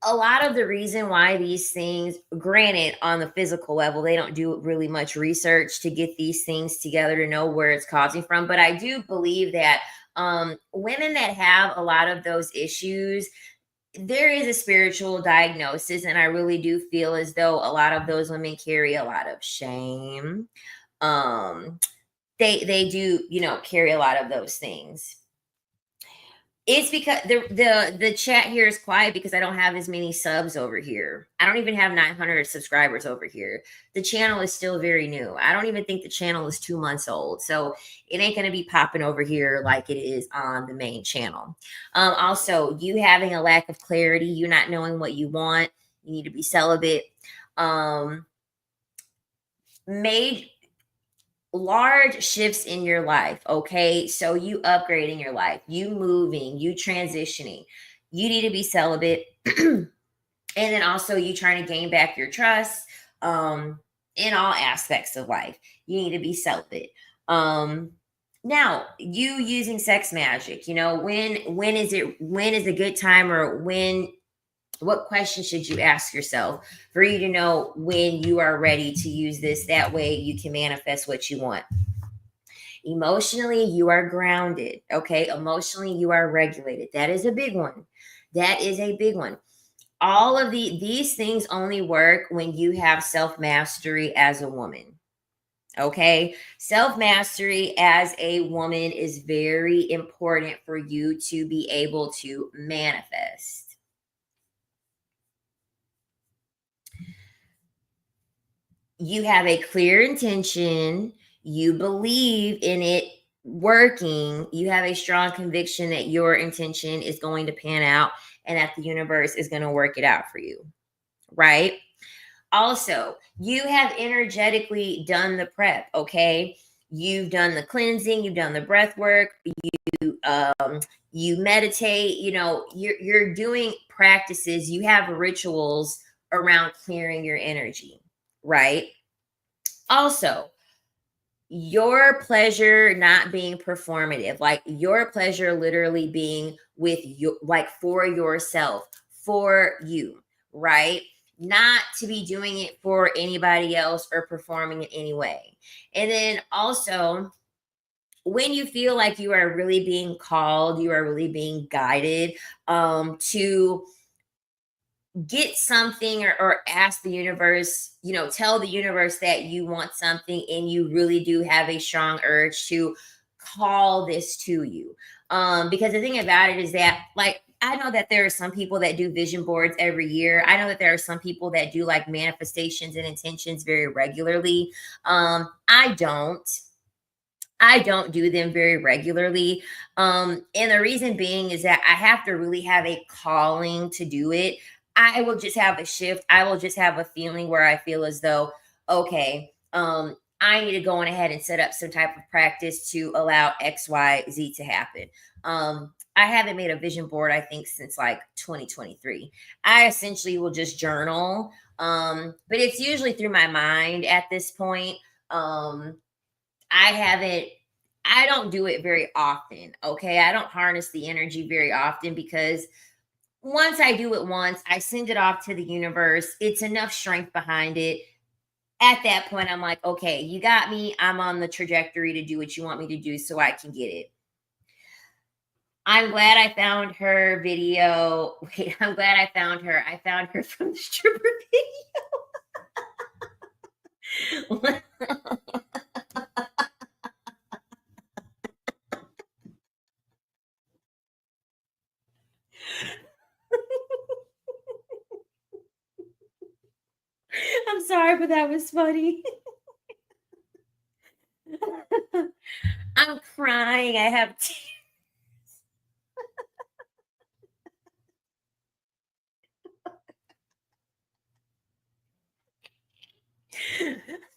a lot of the reason why these things, granted, on the physical level, they don't do really much research to get these things together to know where it's causing from. But I do believe that women that have a lot of those issues, there is a spiritual diagnosis. And I really do feel as though a lot of those women carry a lot of shame. Um, they do, carry a lot of those things. It's because the chat here is quiet because I don't have as many subs over here. I don't even have 900 subscribers over here. The channel is still very new. I don't even think the channel is 2 months old. So it ain't going to be popping over here like it is on the main channel. Also, you having a lack of clarity, you not knowing what you want, you need to be celibate. Made large shifts in your life. Okay. So you upgrading your life, you moving, you transitioning, you need to be celibate. And then also you trying to gain back your trust in all aspects of life. You need to be celibate. Now you using sex magic, when is a good time, or what question should you ask yourself for you to know when you are ready to use this? That way you can manifest what you want. Emotionally, you are grounded. Okay. Emotionally, you are regulated. That is a big one. That is a big one. All of these things only work when you have self-mastery as a woman. Okay. Self-mastery as a woman is very important for you to be able to manifest. You have a clear intention, you believe in it working, you have a strong conviction that your intention is going to pan out and that the universe is going to work it out for you, right? Also, you have energetically done the prep, okay? You've done the cleansing, you've done the breath work, you meditate, you're doing practices, you have rituals around clearing your energy, right? Also, your pleasure not being performative, like your pleasure literally being with you, like for yourself, for you, right? Not to be doing it for anybody else or performing in any way. And then also, when you feel like you are really being called, you are really being guided to get something, or ask the universe, tell the universe that you want something and you really do have a strong urge to call this to you. Because the thing about it is that, like, I know that there are some people that do vision boards every year. I know that there are some people that do like manifestations and intentions very regularly. I don't. I don't do them very regularly. And the reason being is that I have to really have a calling to do it. I will just have a shift. I will just have a feeling where I feel as though, okay, I need to go on ahead and set up some type of practice to allow X, Y, Z to happen. I haven't made a vision board, I think, since like 2023. I essentially will just journal. But it's usually through my mind at this point. I don't do it very often. Okay. I don't harness the energy very often because once I do it once, I send it off to the universe. It's enough strength behind it. At that point, I'm like, okay, you got me. I'm on the trajectory to do what you want me to do so I can get it. I'm glad I found her video. Wait, I'm glad I found her. I found her from the stripper video. I'm sorry, but that was funny. I'm crying. I have tears.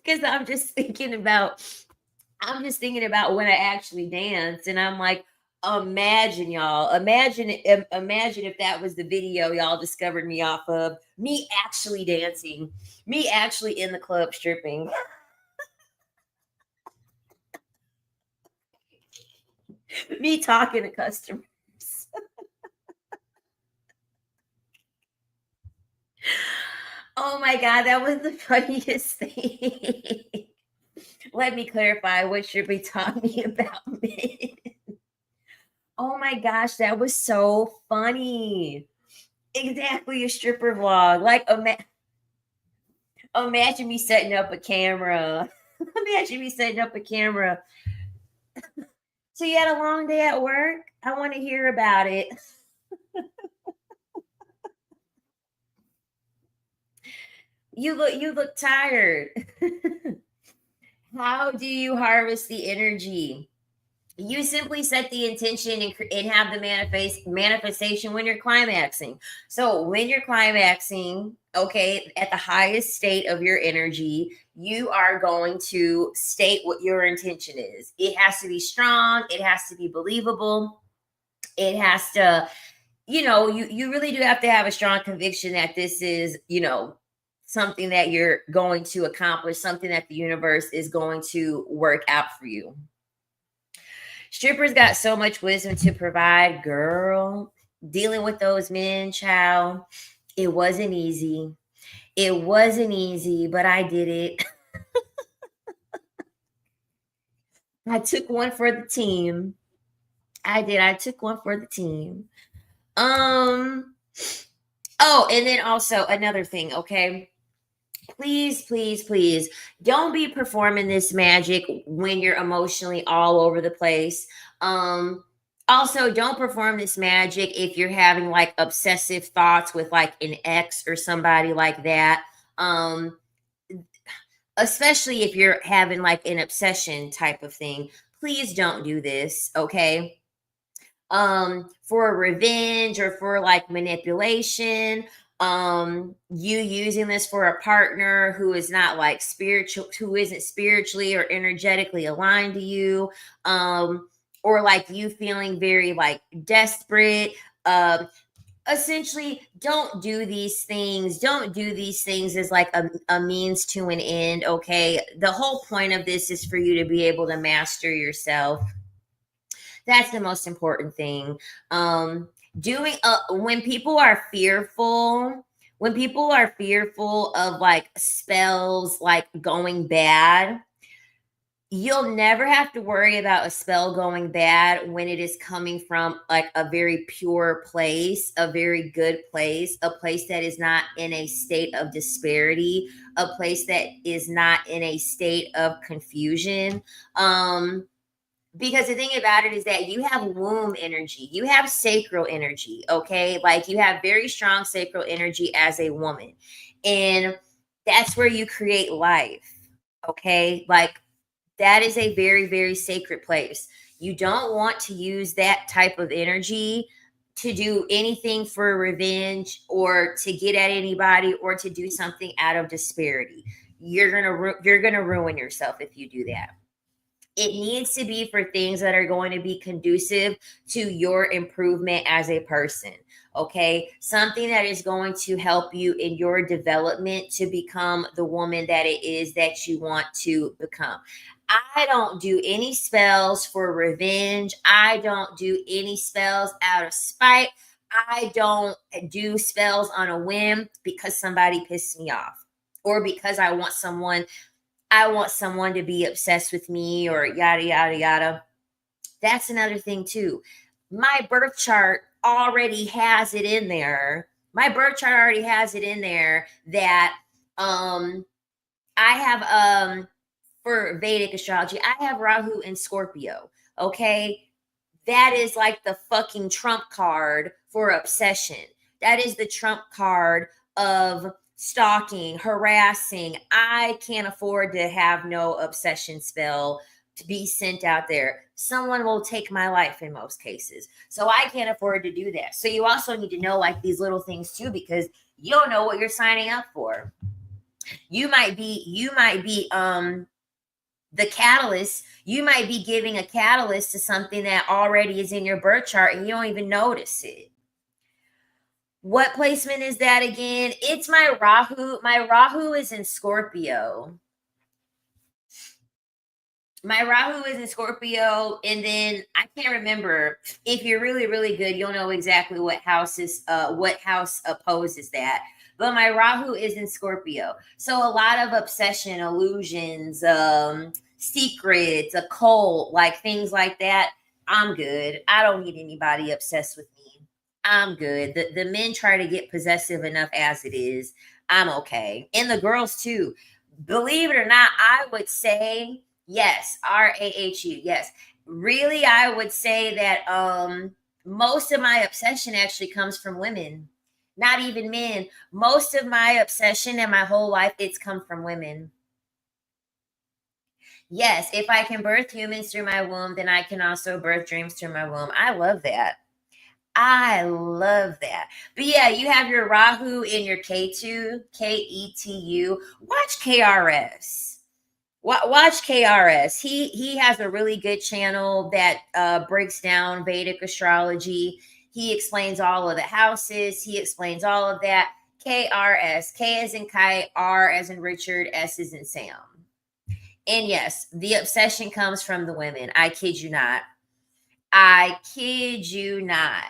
Because I'm just thinking about when I actually dance, and I'm like, imagine y'all, imagine if that was the video y'all discovered me off of, me actually dancing, me actually in the club stripping, me talking to customers. Oh my god, that was the funniest thing. Let me clarify, what should we talking about men? Oh my gosh, that was so funny. Exactly, a stripper vlog. Like, imagine me setting up a camera. Imagine me setting up a camera. So you had a long day at work? I want to hear about it. You look tired. How do you harvest the energy? You simply set the intention and have the manifestation when you're climaxing. So when you're climaxing, okay, at the highest state of your energy, you are going to state what your intention is. It has to be strong, it has to be believable, it has to, you really do have to have a strong conviction that this is, something that you're going to accomplish, something that the universe is going to work out for you. Strippers got so much wisdom to provide, girl. Dealing with those men, child, it wasn't easy. It wasn't easy, but I did it. I took one for the team. I did. I took one for the team. Oh, and then also another thing, okay? Please, please, please don't be performing this magic when you're emotionally all over the place. Also, don't perform this magic if you're having like obsessive thoughts with like an ex or somebody like that. Um, Especially if you're having like an obsession type of thing. Please don't do this, okay? For revenge or for like manipulation. You using this for a partner who is not like spiritual, who isn't spiritually or energetically aligned to you, or like you feeling very like desperate. Essentially, don't do these things. Don't do these things as like a means to an end. Okay, the whole point of this is for you to be able to master yourself. That's the most important thing. Doing when people are fearful, when people are fearful of like spells like going bad, you'll never have to worry about a spell going bad when it is coming from like a very pure place, a very good place, a place that is not in a state of disparity, a place that is not in a state of confusion. Because the thing about it is that you have womb energy, you have sacral energy, okay? Like you have very strong sacral energy as a woman. And that's where you create life, okay? Like that is a very, very sacred place. You don't want to use that type of energy to do anything for revenge or to get at anybody or to do something out of disparity. You're gonna ruin yourself if you do that. It needs to be for things that are going to be conducive to your improvement as a person. Okay. Something that is going to help you in your development to become the woman that it is that you want to become. I don't do any spells for revenge. I don't do any spells out of spite. I don't do spells on a whim because somebody pissed me off or because I want someone to be obsessed with me or yada, yada, yada. That's another thing, too. My birth chart already has it in there. My birth chart already has it in there that I have for Vedic astrology, I have Rahu in Scorpio. Okay. That is like the fucking trump card for obsession. That is the trump card of stalking, harassing. I can't afford to have no obsession spell to be sent out there. Someone will take my life in most cases. So I can't afford to do that. So you also need to know like these little things too, because you don't know what you're signing up for. You might be the catalyst. You might be giving a catalyst to something that already is in your birth chart and you don't even notice it. What placement is that again? It's my Rahu. My Rahu is in Scorpio. My Rahu is in Scorpio, and then I can't remember. If you're really, really good, you'll know exactly what house opposes that. But my Rahu is in Scorpio. So a lot of obsession, illusions, secrets, occult, like things like that. I'm good. I don't need anybody obsessed with me. I'm good. The men try to get possessive enough as it is. I'm okay. And the girls too. Believe it or not, I would say yes, RAHU. Yes. Really, I would say that most of my obsession actually comes from women. Not even men. Most of my obsession in my whole life, it's come from women. Yes, if I can birth humans through my womb, then I can also birth dreams through my womb. I love that. I love that. But yeah, you have your Rahu in your K2, Ketu. Watch KRS. Watch KRS. He has a really good channel that breaks down Vedic astrology. He explains all of the houses. He explains all of that. KRS. K as in kite, R as in Richard, S as in Sam. And yes, the obsession comes from the women. I kid you not. I kid you not.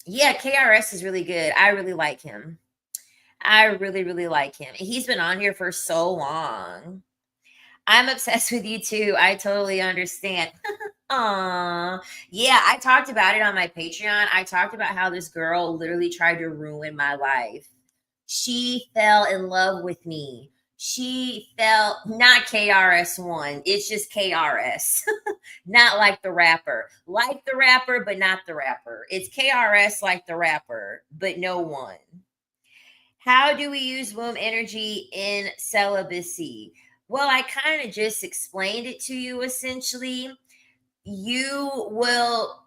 Yeah, KRS is really good. I really like him. I really, really like him. He's been on here for so long. I'm obsessed with you too. I totally understand. Aw. Yeah, I talked about it on my Patreon. I talked about how this girl literally tried to ruin my life. She fell in love with me. She fell, not KRS1. It's just KRS. Not like the rapper. Like the rapper, but not the rapper. It's KRS like the rapper, but no one. How do we use womb energy in celibacy? Well, I kind of just explained it to you essentially. You will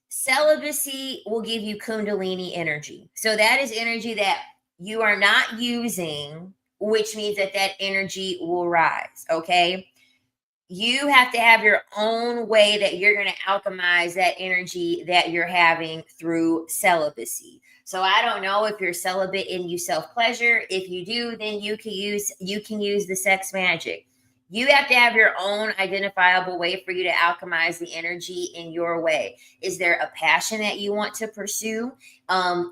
Celibacy will give you Kundalini energy. So that is energy that you are not using, which means that that energy will rise. Okay. You have to have your own way that you're going to alchemize that energy that you're having through celibacy. So I don't know if you're celibate and you self pleasure. If you do, then you can use the sex magic. You have to have your own identifiable way for you to alchemize the energy in your way. Is there a passion that you want to pursue?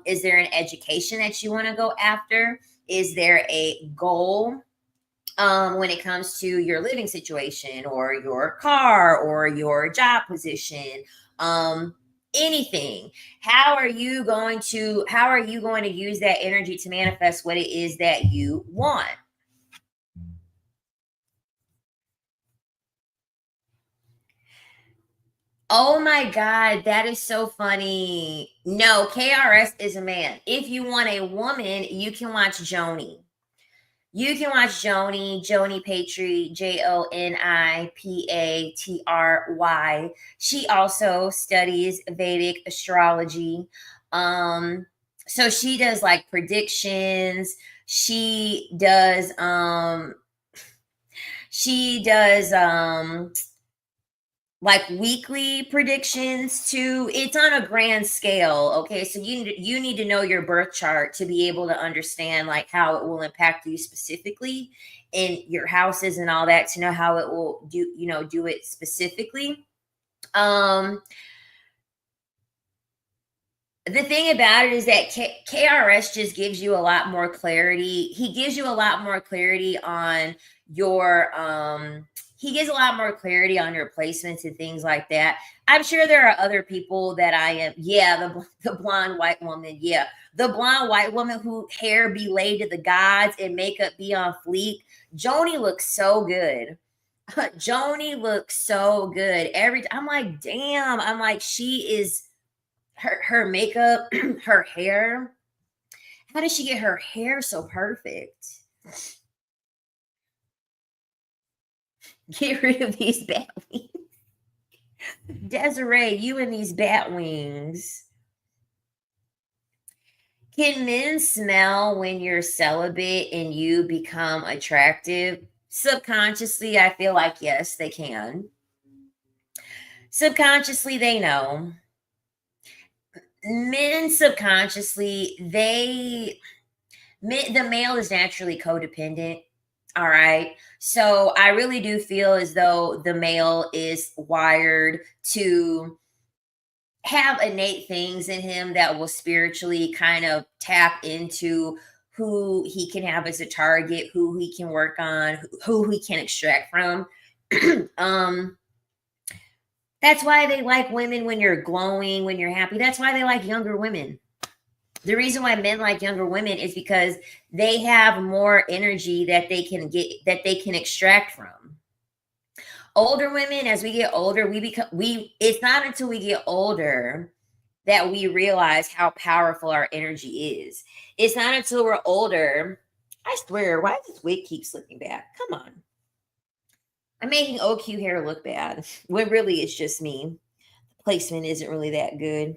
Is there an education that you want to go after? Is there a goal when it comes to your living situation or your car or your job position? Anything. How are you going to use that energy to manifest what it is that you want? Oh my God, that is so funny. No, KRS is a man. If you want a woman, you can watch Joni. You can watch Joni Patry, Jonipatry. She also studies Vedic astrology. Um, so she does like predictions. She does like weekly predictions too. It's on a grand scale. Okay, so you need to know your birth chart to be able to understand like how it will impact you specifically in your houses and all that, to know how it will do it specifically. um the thing about it is that KRS just gives you a lot more clarity. He gives you a lot more clarity on your he gives a lot more clarity on your placements and things like that. I'm sure there are other people that I am, yeah, the blonde white woman, yeah. The blonde white woman who hair be laid to the gods and makeup be on fleek. Joni looks so good. Joni looks so good. I'm like, damn. I'm like, she is her makeup, her hair. How did she get her hair so perfect? Get rid of these bat wings. Desiree, you and these bat wings. Can men smell when you're celibate and you become attractive? Subconsciously, I feel like yes, they can. Subconsciously, they know. Men subconsciously, the male is naturally codependent. All right. So I really do feel as though the male is wired to have innate things in him that will spiritually kind of tap into who he can have as a target, who he can work on, who he can extract from. um that's why they like women when you're glowing, when you're happy. That's why they like younger women. The reason why men like younger women is because they have more energy that they can extract from. Older women, as we get older, it's not until we get older that we realize how powerful our energy is. It's not until we're older. I swear, why does this wig keep slipping back? Come on. I'm making OQ hair look bad when really it's just me. Placement isn't really that good.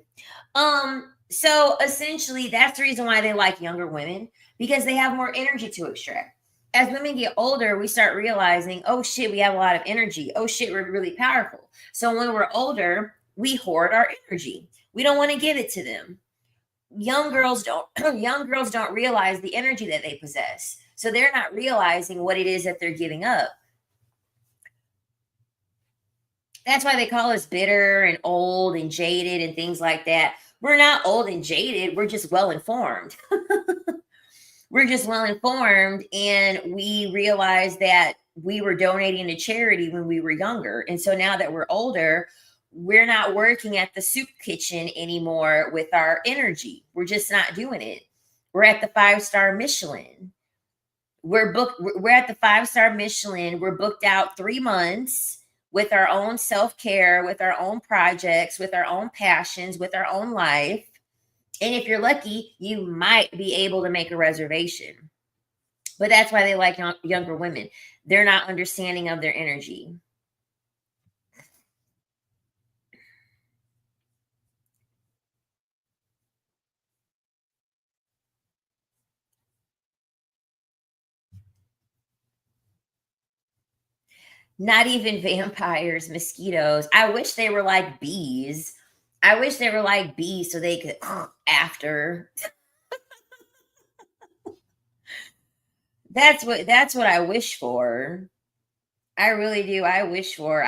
So essentially that's the reason why they like younger women, because they have more energy to extract. As women get older, we start realizing, oh shit, we have a lot of energy. Oh shit, we're really powerful. So when we're older, we hoard our energy. We don't want to give it to them. Young girls don't realize the energy that they possess. So they're not realizing what it is that they're giving up. That's why they call us bitter and old and jaded and things like that. We're not old and jaded. We're just well informed. We're just well informed. And we realize that we were donating to charity when we were younger. And so now that we're older, we're not working at the soup kitchen anymore with our energy. We're just not doing it. We're at the 5-star Michelin. We're at the 5-star Michelin. We're booked out 3 months with our own self-care, with our own projects, with our own passions, with our own life. And if you're lucky, you might be able to make a reservation. But that's why they like younger women. They're not understanding of their energy. Not even vampires, mosquitoes. I wish they were like bees. I wish they were like bees so they could after. That's what I wish for. I really do. I wish for.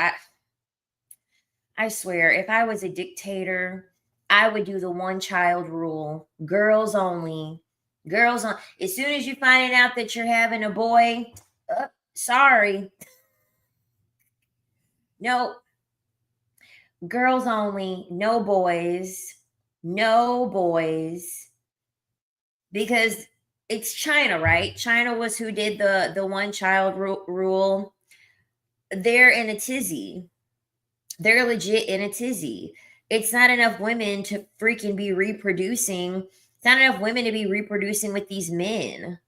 I swear, if I was a dictator, I would do the one child rule. Girls only. Girls on. As soon as you find out that you're having a boy, sorry. No, girls only, no boys. No boys. Because it's China, right? China was who did the one child rule. They're in a tizzy. They're legit in a tizzy. It's not enough women to freaking be reproducing. It's not enough women to be reproducing with these men.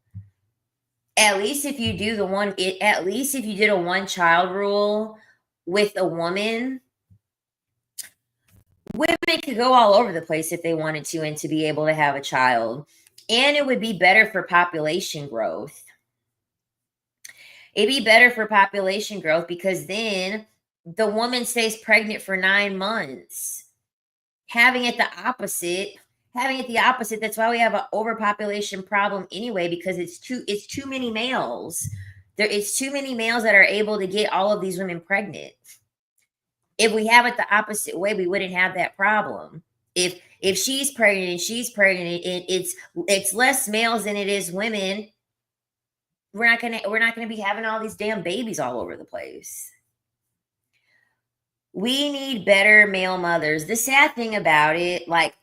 At least if you do at least if you did a one child rule with a woman, women could go all over the place if they wanted to and to be able to have a child. And it would be better for population growth. It'd be better for population growth because then the woman stays pregnant for 9 months. Having it the opposite, that's why we have an overpopulation problem anyway, because it's too many males. It's too many males that are able to get all of these women pregnant. If we have it the opposite way, we wouldn't have that problem. If she's pregnant and it's less males than it is women, we're not gonna be having all these damn babies all over the place. We need better male mothers. The sad thing about it, like,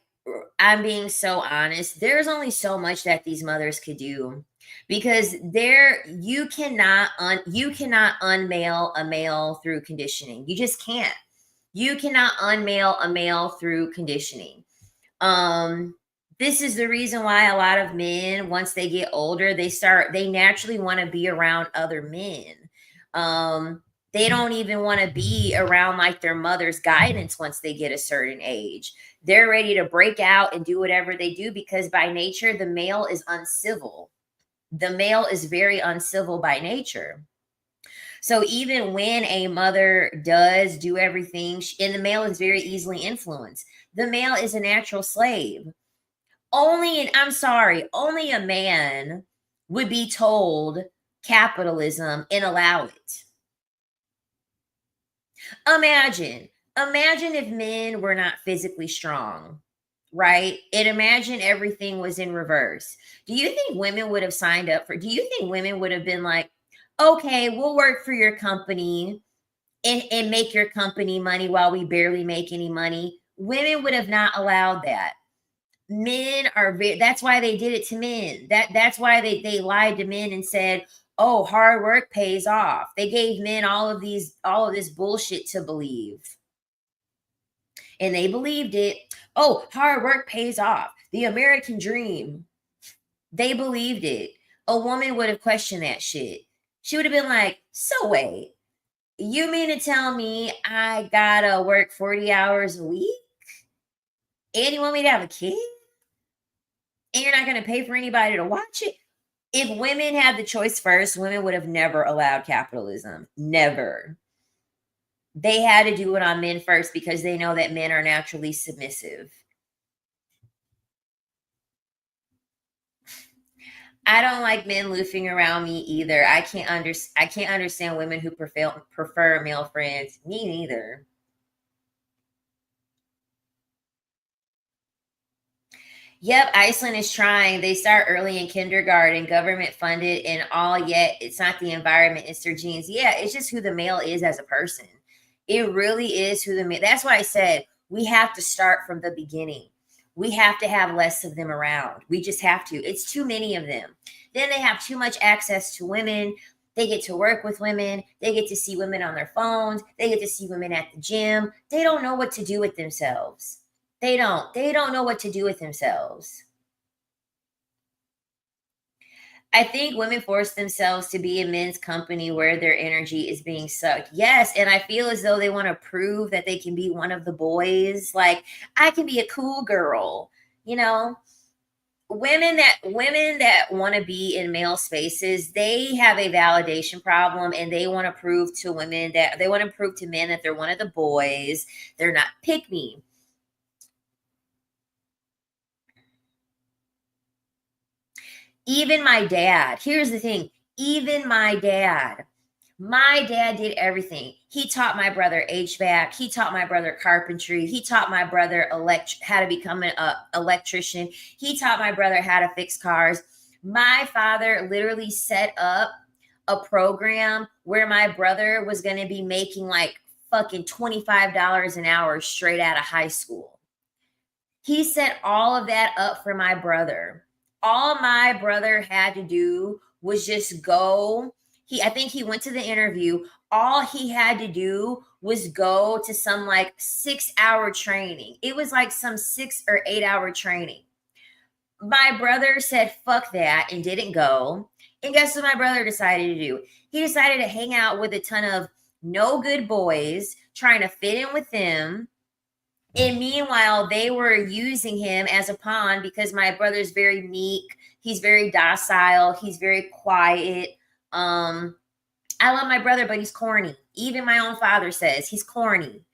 I'm being so honest, there's only so much that these mothers could do, because you cannot unmale a male through conditioning. You just can't. You cannot unmale a male through conditioning. This is the reason why a lot of men, once they get older, they naturally want to be around other men. They don't even want to be around like their mother's guidance once they get a certain age. They're ready to break out and do whatever they do, because by nature, the male is uncivil. The male is very uncivil by nature. So even when a mother does do everything, and the male is very easily influenced, the male is a natural slave. Only a man would be told capitalism and allow it. Imagine if men were not physically strong, right? And imagine everything was in reverse. Do you think women would have signed up do you think women would have been like, okay, we'll work for your company and make your company money while we barely make any money? Women would have not allowed that. Men are that's why they did it to men. That's why they lied to men and said, oh, hard work pays off. They gave men all of this bullshit to believe. And they believed it. Oh, hard work pays off. The American dream. They believed it. A woman would have questioned that shit. She would have been like, so wait, you mean to tell me I gotta work 40 hours a week? And you want me to have a kid? And you're not gonna pay for anybody to watch it? If women had the choice first, women would have never allowed capitalism. Never. They had to do it on men first because they know that men are naturally submissive. I don't like men loofing around me either. I can't understand women who prefer male friends. Me neither. Yep, Iceland is trying. They start early in kindergarten, government funded and all, yet it's not the environment, it's their genes. Yeah, it's just who the male is as a person. It really is who the male. That's why I said we have to start from the beginning. We have to have less of them around. We just have to. It's too many of them. Then they have too much access to women. They get to work with women. They get to see women on their phones. They get to see women at the gym. They don't know what to do with themselves. They don't know what to do with themselves. I think women force themselves to be in men's company where their energy is being sucked. Yes, and I feel as though they want to prove that they can be one of the boys. Like, I can be a cool girl, you know? women that want to be in male spaces, they have a validation problem, and they want to prove to women that they want to prove to men that they're one of the boys. They're not pick me. Even my dad, here's the thing, even my dad did everything. He taught my brother HVAC. He taught my brother carpentry. He taught my brother how to become an electrician. He taught my brother how to fix cars. My father literally set up a program where my brother was going to be making like fucking $25 an hour straight out of high school. He set all of that up for my brother. All my brother had to do was just go. I think he went to the interview. All he had to do was go to some like 6-hour training. It was like some 6 or 8-hour training. My brother said, fuck that, and didn't go. And guess what my brother decided to do? He decided to hang out with a ton of no good boys, trying to fit in with them. And meanwhile, they were using him as a pawn because my brother's very meek. He's very docile. He's very quiet. I love my brother, but he's corny. Even my own father says he's corny.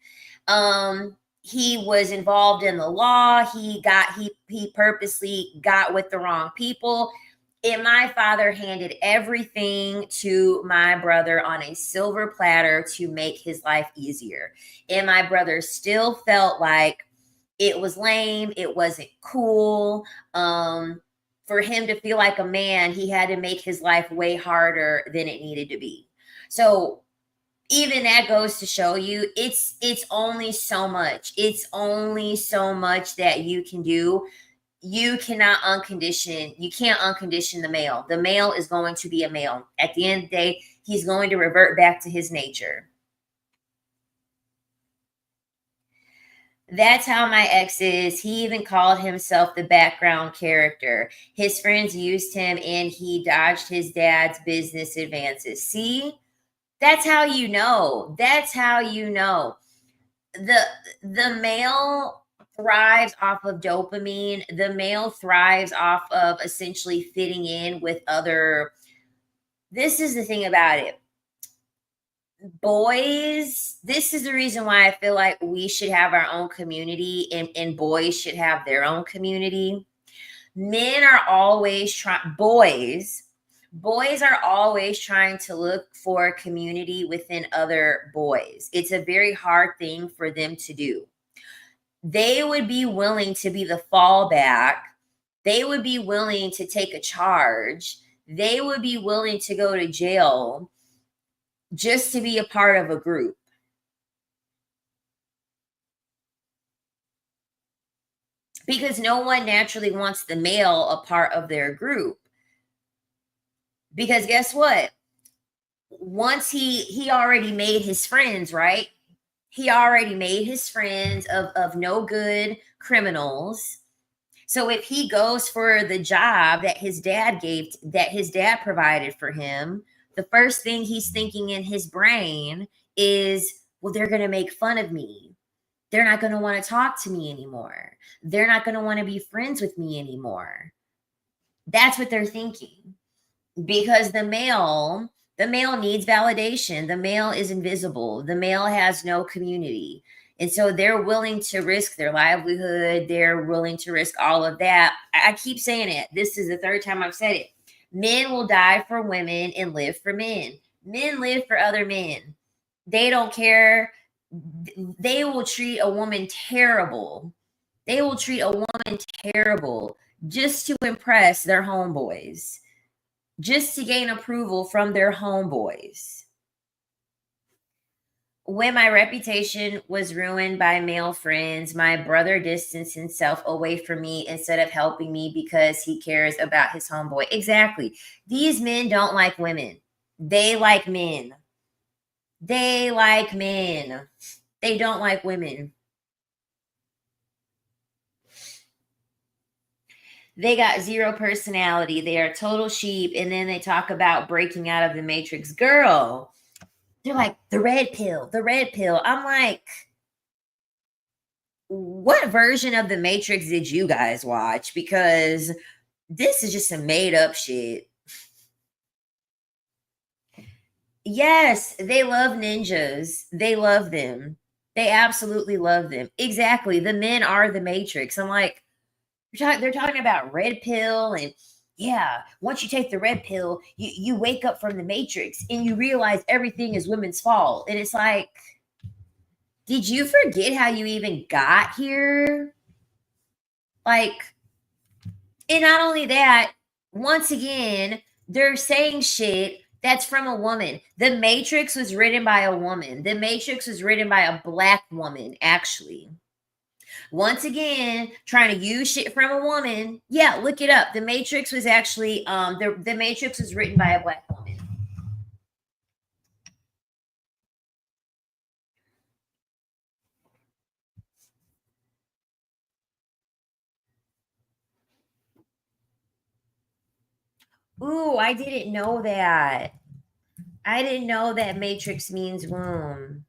He was involved in the law. He purposely got with the wrong people. And my father handed everything to my brother on a silver platter to make his life easier. And my brother still felt like it was lame. It wasn't cool. For him to feel like a man, he had to make his life way harder than it needed to be. So even that goes to show you it's only so much. It's only so much that you can do. You can't uncondition the male. The male is going to be a male. At the end of the day, he's going to revert back to his nature. That's how my ex is. He even called himself the background character. His friends used him and he dodged his dad's business advances. See? That's how you know. That's how you know. The male thrives off of dopamine. The male thrives off of essentially fitting in with other. This is the thing about it. Boys, this is the reason why I feel like we should have our own community, and boys should have their own community. Men are always trying, boys are always trying to look for community within other boys. It's a very hard thing for them to do. They would be willing to be the fallback. They would be willing to take a charge. They would be willing to go to jail just to be a part of a group. Because no one naturally wants the male a part of their group. Because guess what? Once he already made his friends, right? He already made his friends of no good criminals. So if he goes for the job that his dad provided for him, the first thing he's thinking in his brain is, well, they're going to make fun of me. They're not going to want to talk to me anymore. They're not going to want to be friends with me anymore. That's what they're thinking. Because the male needs validation. The male is invisible. The male has no community. And so they're willing to risk their livelihood. They're willing to risk all of that. I keep saying it. This is the third time I've said it. Men will die for women and live for men. Men live for other men. They don't care. They will treat a woman terrible. They will treat a woman terrible just to impress their homeboys, just to gain approval from their homeboys. When my reputation was ruined by male friends, my brother distanced himself away from me instead of helping me because he cares about his homeboy. Exactly. These men don't like women. They like men. They like men. They don't like women. They got zero personality. They are total sheep. And then they talk about breaking out of the matrix. Girl, they're like, the red pill, the red pill. I'm like, what version of the Matrix did you guys watch? Because This is just some made up shit. Yes, they love ninjas. They love them. They absolutely love them. Exactly. The men are the Matrix. I'm like, they're talking about red pill and yeah, once you take the red pill, you wake up from the Matrix and you realize everything is women's fault. And it's like, did you forget how you even got here? Like, and not only that, once again, they're saying shit that's from a woman. The Matrix was written by a woman. The Matrix was written by a black woman, actually. Once again, trying to use shit from a woman. Yeah, look it up. The Matrix was actually the Matrix was written by a black woman. Ooh, I didn't know that. I didn't know that Matrix means womb.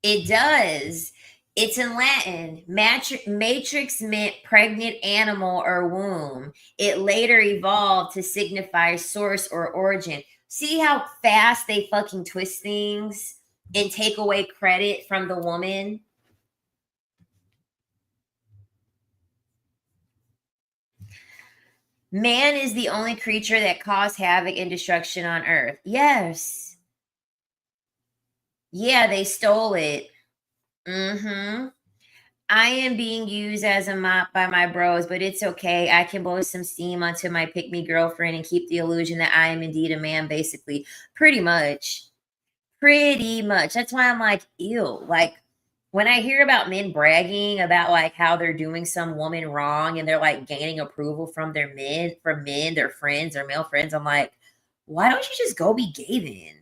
It does. It's in Latin. Matrix meant pregnant animal or womb. It later evolved to signify source or origin. See how fast they fucking twist things and take away credit from the woman? Man is the only creature that caused havoc and destruction on earth. Yes. Yeah, they stole it. Mm-hmm. I am being used as a mop by my bros, but it's okay. I can blow some steam onto my pick me girlfriend and keep the illusion that I am indeed a man, basically. Pretty much. Pretty much. That's why I'm like, ew. Like, when I hear about men bragging about like how they're doing some woman wrong and they're like gaining approval from men, their friends, their male friends, I'm like, why don't you just go be gay then?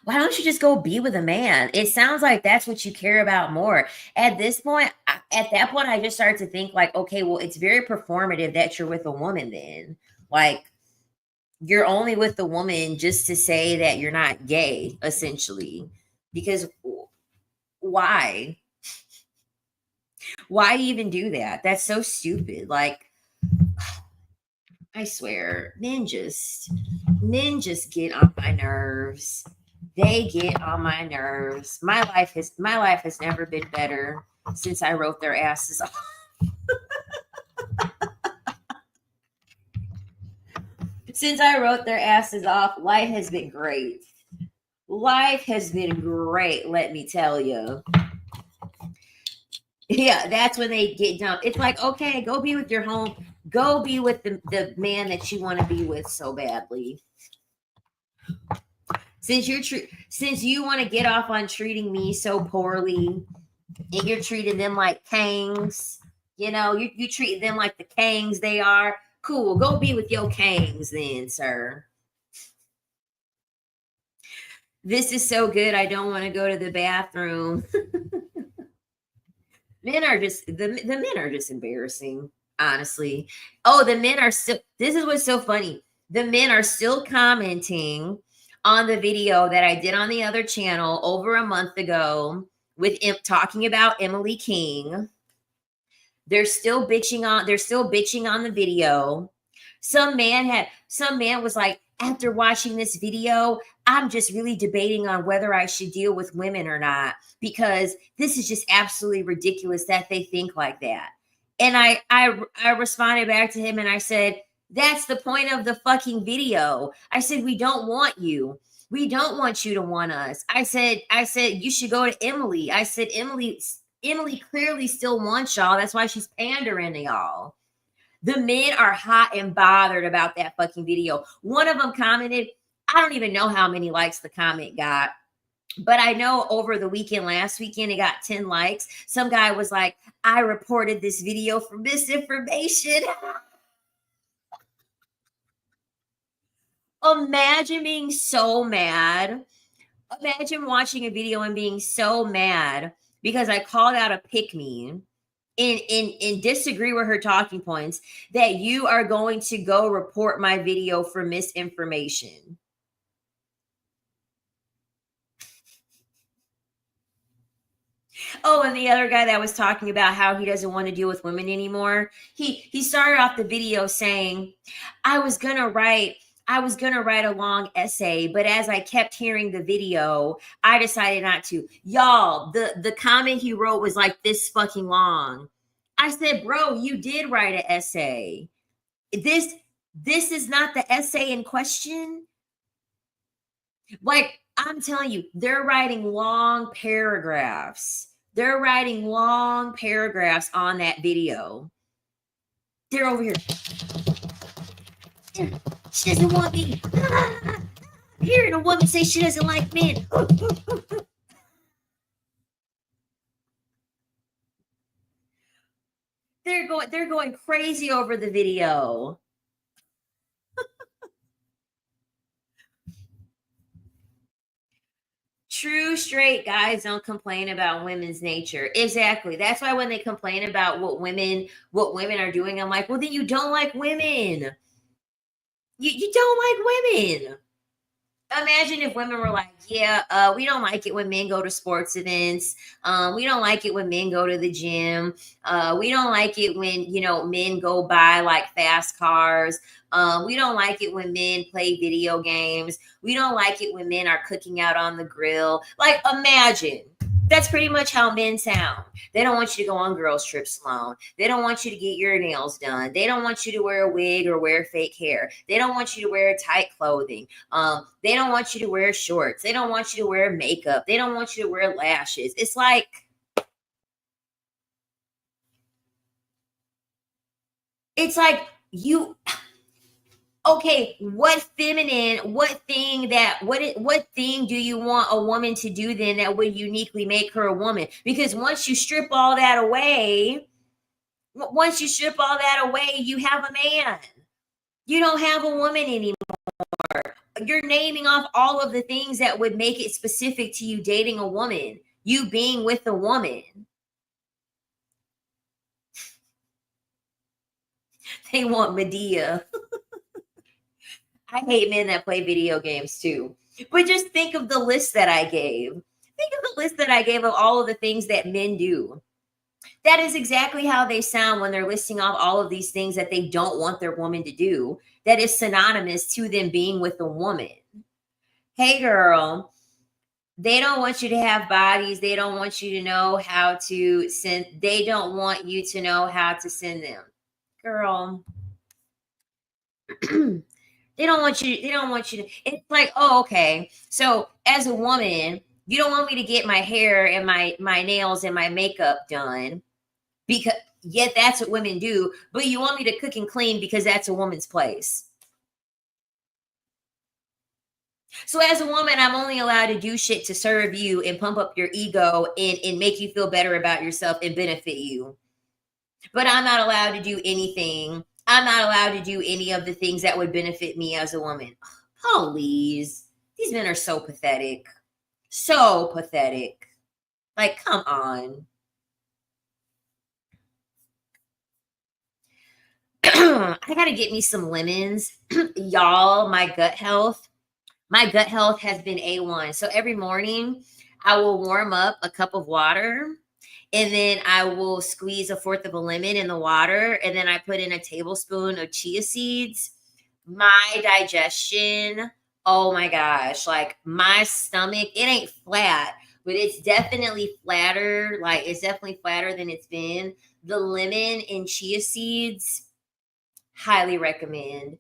Why don't you just go be with a man? It sounds like that's what you care about more. At this point, at that point, I just started to think like, okay, well, it's very performative that you're with a woman then. Like, you're only with the woman just to say that you're not gay, essentially. Because why? Why even do that? That's so stupid. Like, I swear, men just get on my nerves. They get on my nerves. My life has never been better since I wrote their asses off. Since I wrote their asses off, life has been great. Life has been great, let me tell you. Yeah, that's when they get done. It's like, okay, go be with your home. Go be with the man that you want to be with so badly. Since you want to get off on treating me so poorly, and you're treating them like kangs, you treat them like the kangs they are. Cool, go be with your kangs then, sir. This is so good. I don't want to go to the bathroom. The men are just embarrassing, honestly. Oh, the men are still. This is what's so funny. The men are still commenting on the video that I did on the other channel over a month ago with talking about Emily King. They're still bitching on the video. Some man was like, after watching this video, I'm just really debating on whether I should deal with women or not because this is just absolutely ridiculous that they think like that. And I responded back to him and I said, that's the point of the fucking video. I said, we don't want you. We don't want you to want us. I said you should go to Emily. I said Emily clearly still wants y'all. That's why she's pandering to y'all. The men are hot and bothered about that fucking video. One of them commented, I don't even know how many likes the comment got, but I know over the weekend, last weekend, it got 10 likes. Some guy was like, I reported this video for misinformation. Imagine being so mad. Imagine watching a video and being so mad because I called out a pick me and disagree with her talking points, that you are going to go report my video for misinformation. Oh, and the other guy that was talking about how he doesn't want to deal with women anymore. He started off the video saying, I was gonna write a long essay, but as I kept hearing the video, I decided not to. Y'all, the comment he wrote was like this fucking long. I said, bro, you did write an essay. This is not the essay in question. Like, I'm telling you, they're writing long paragraphs. They're writing long paragraphs on that video. They're over here. She doesn't want me. Hearing a woman say she doesn't like men. They're going crazy over the video. True straight guys don't complain about women's nature. Exactly. That's why when they complain about what women are doing, I'm like, well, then you don't like women. You don't like women. Imagine if women were like, yeah, we don't like it when men go to sports events. We don't like it when men go to the gym. We don't like it when, men go buy like fast cars. We don't like it when men play video games. We don't like it when men are cooking out on the grill. Like, imagine. That's pretty much how men sound. They don't want you to go on girls' trips alone. They don't want you to get your nails done. They don't want you to wear a wig or wear fake hair. They don't want you to wear tight clothing. They don't want you to wear shorts. They don't want you to wear makeup. They don't want you to wear lashes. It's like, you, okay, what thing do you want a woman to do then that would uniquely make her a woman? Because once you strip all that away, you have a man. You don't have a woman anymore. You're naming off all of the things that would make it specific to you dating a woman, you being with a woman. They want Medea. I hate men that play video games too. But just think of the list that I gave. Think of the list that I gave of all of the things that men do. That is exactly how they sound when they're listing off all of these things that they don't want their woman to do. That is synonymous to them being with a woman. Hey, girl, they don't want you to have bodies. They don't want you to know how to send. They don't want you to know how to send them. Girl. They don't want you to. It's like, oh, okay. So as a woman, you don't want me to get my hair and my nails and my makeup done because yet that's what women do, but you want me to cook and clean because that's a woman's place. So as a woman, I'm only allowed to do shit to serve you and pump up your ego and make you feel better about yourself and benefit you. But I'm not allowed to do anything. I'm not allowed to do any of the things that would benefit me as a woman. Please. These men are so pathetic. So pathetic. Like, come on. I gotta get me some lemons. Y'all, my gut health has been A1. So every morning I will warm up a cup of water and then I will squeeze a fourth of a lemon in the water and then I put in a tablespoon of chia seeds. My digestion, oh my gosh, like my stomach, it ain't flat, but it's definitely flatter. Like it's definitely flatter than it's been. The lemon and chia seeds, highly recommend.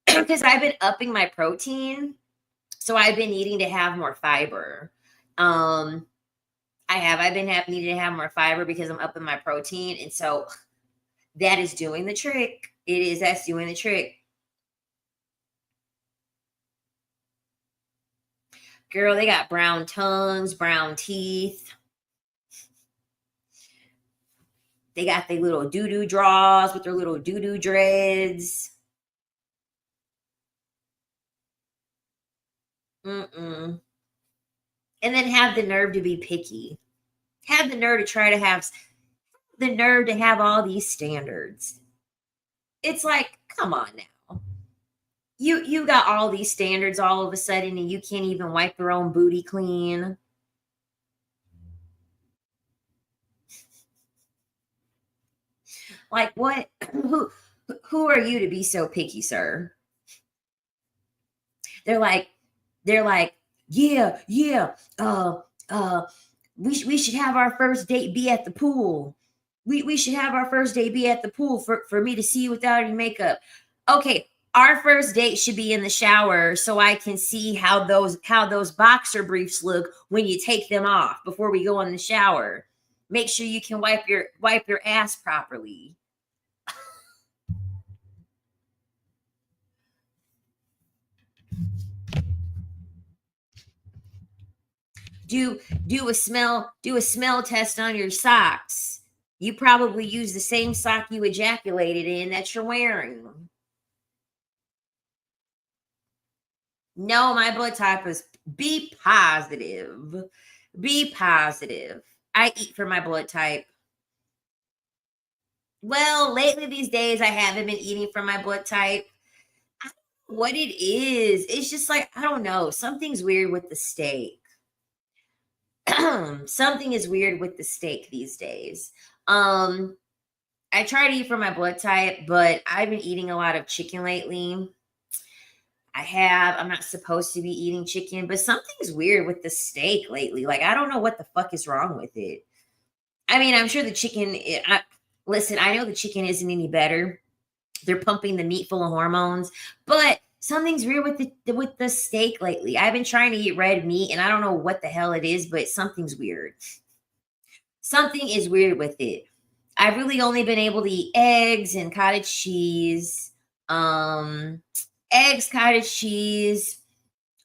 Because I've been upping my protein. So I've been needing to have more fiber. I've been needing to have more fiber because I'm upping my protein. And so that is doing the trick. That's doing the trick. Girl, they got brown tongues, brown teeth. They got their little doo-doo draws with their little doo-doo dreads. Mm-mm. And then have the nerve to be picky. Have the nerve to try to have the nerve to have all these standards? It's like, come on now. You got all these standards all of a sudden and you can't even wipe your own booty clean. Like what? Who are you to be so picky, sir? They're like, they're like, yeah, yeah. We should have our first date be at the pool. We should have our first date be at the pool for me to see you without any makeup. Okay, our first date should be in the shower so I can see how those boxer briefs look when you take them off before we go in the shower. Make sure you can wipe your ass properly. Do a smell test on your socks. You probably use the same sock you ejaculated in that you're wearing. No, my blood type is B positive. B positive. I eat for my blood type. Well, lately these days I haven't been eating for my blood type. I don't know what it is. It's just like, I don't know. Something's weird with the steak. Something is weird with the steak these days. Um, I try to eat for my blood type, but I've been eating a lot of chicken lately. I'm not supposed to be eating chicken, but something's weird with the steak lately. Like, I don't know what the fuck is wrong with it. I mean, I'm sure the chicken, listen, I know the chicken isn't any better. They're pumping the meat full of hormones, but something's weird with the steak lately. I've been trying to eat red meat and I don't know what the hell it is, but something's weird. Something is weird with it. I've really only been able to eat eggs and cottage cheese. Um, eggs, cottage cheese,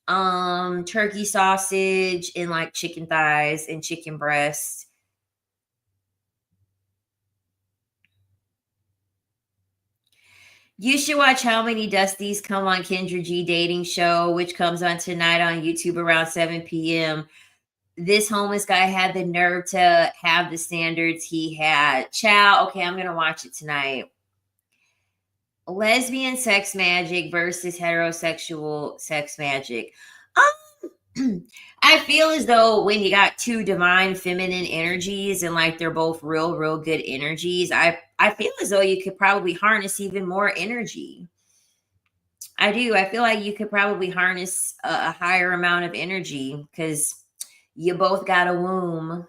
turkey sausage, and like chicken thighs and chicken breasts. You should watch How Many Dusties Come on Kendra G Dating Show, which comes on tonight on YouTube around 7 p.m. This homeless guy had the nerve to have the standards he had. Chow, okay, I'm going to watch it tonight. Lesbian sex magic versus heterosexual sex magic. I feel as though when you got two divine feminine energies and like they're both real good energies, I feel as though you could probably harness even more energy. I do. I feel like you could probably harness a higher amount of energy because you both got a womb.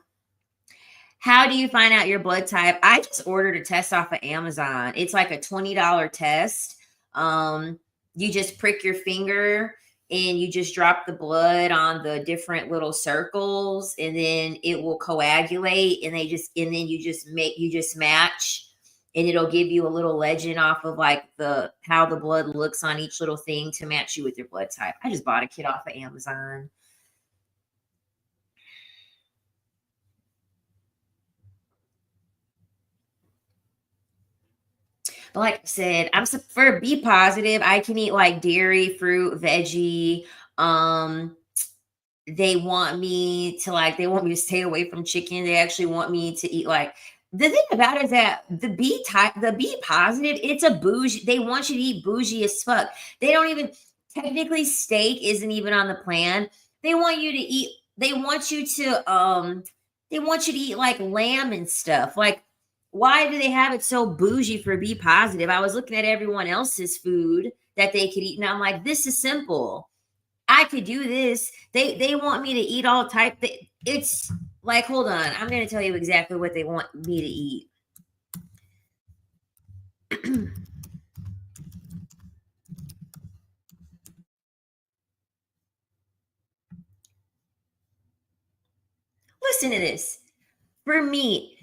How do you find out your blood type? I just ordered a test off of Amazon. It's like a $20 test. You just prick your finger and you just drop the blood on the different little circles and then it will coagulate and then you just match and it'll give you a little legend off of like how the blood looks on each little thing to match you with your blood type. I just bought a kit off of Amazon. But like I said, for B positive. I can eat like dairy, fruit, veggie. Um, they want me to stay away from chicken. They actually want me to eat like the thing about it is that the B positive, it's a bougie. They want you to eat bougie as fuck. They don't even technically steak isn't even on the plan. They want you to eat, they want you to eat like lamb and stuff. Like, why do they have it so bougie for B positive? I was looking at everyone else's food that they could eat, and I'm like, this is simple. I could do this. They want me to eat all type. It's like, hold on, I'm going to tell you exactly what they want me to eat. Listen to this. For meat,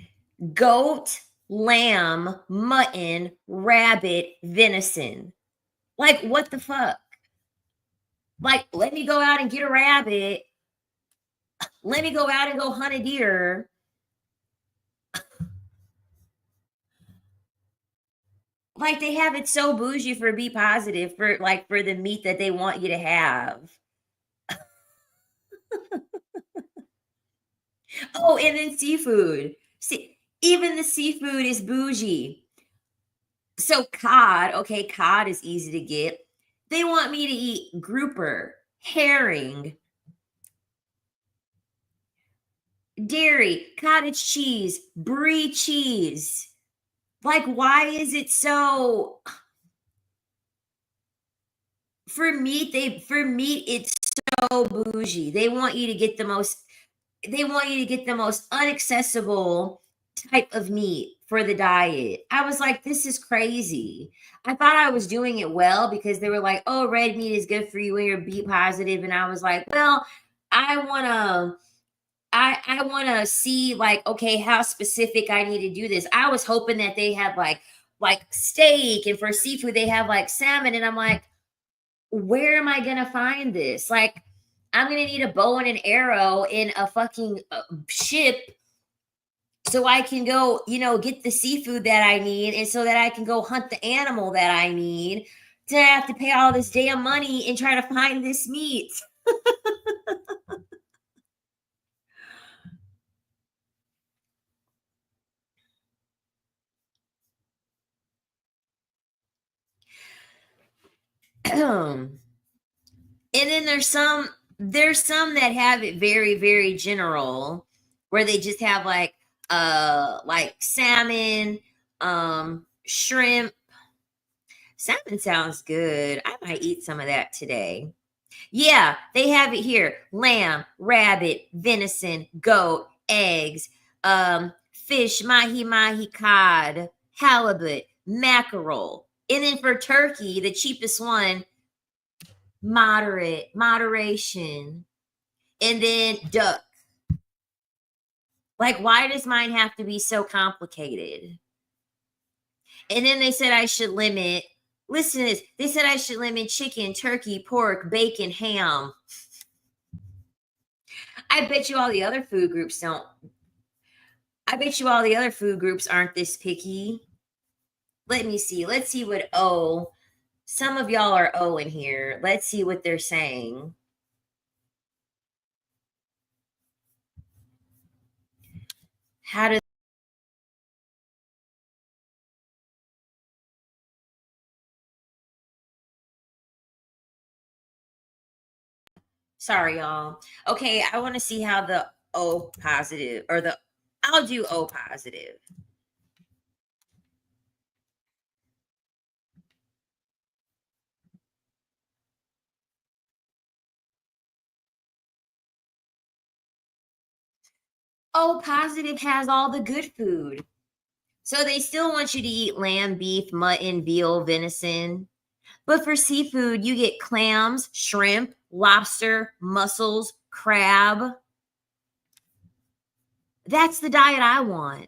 goat, lamb, mutton, rabbit, venison. Like, what the fuck? Like, let me go out and get a rabbit. Let me go out and go hunt a deer. Like, they have it so bougie for B positive for the meat that they want you to have. Oh, and then seafood. See, Even the seafood is bougie. So cod, okay, cod is easy to get. They want me to eat grouper, herring, dairy, cottage cheese, brie cheese. Like, why is it so for meat it's so bougie. They want you to get the most unaccessible type of meat for the diet. I was like, this is crazy. I thought I was doing it well because they were like, oh, red meat is good for you when you're B positive. And I was like, well, I wanna I wanna see like, okay, how specific I need to do this. I was hoping that they had like steak, and for seafood they have like salmon. And I'm like, where am I gonna find this? Like, I'm gonna need a bow and an arrow in a fucking ship so I can go, get the seafood that I need, and so that I can go hunt the animal that I need. To have to pay all this damn money and try to find this meat. And then there's some that have it very, very general, where they just have like salmon, shrimp. Salmon sounds good. I might eat some of that today. Yeah, they have it here. Lamb, rabbit, venison, goat, eggs, fish, mahi cod, halibut, mackerel. And then for turkey, the cheapest one, moderation. And then duck. Like, why does mine have to be so complicated? And then they said I should limit, listen to this. They said I should limit chicken, turkey, pork, bacon, ham. I bet you all the other food groups don't. I bet you all the other food groups aren't this picky. Let me see. Let's see what O. Some of y'all are O in here. Let's see what they're saying. How do Sorry, y'all. Okay, I want to see how the O positive or the I'll do O positive. O positive has all the good food. So they still want you to eat lamb, beef, mutton, veal, venison. But for seafood, you get clams, shrimp, lobster, mussels, crab. That's the diet I want.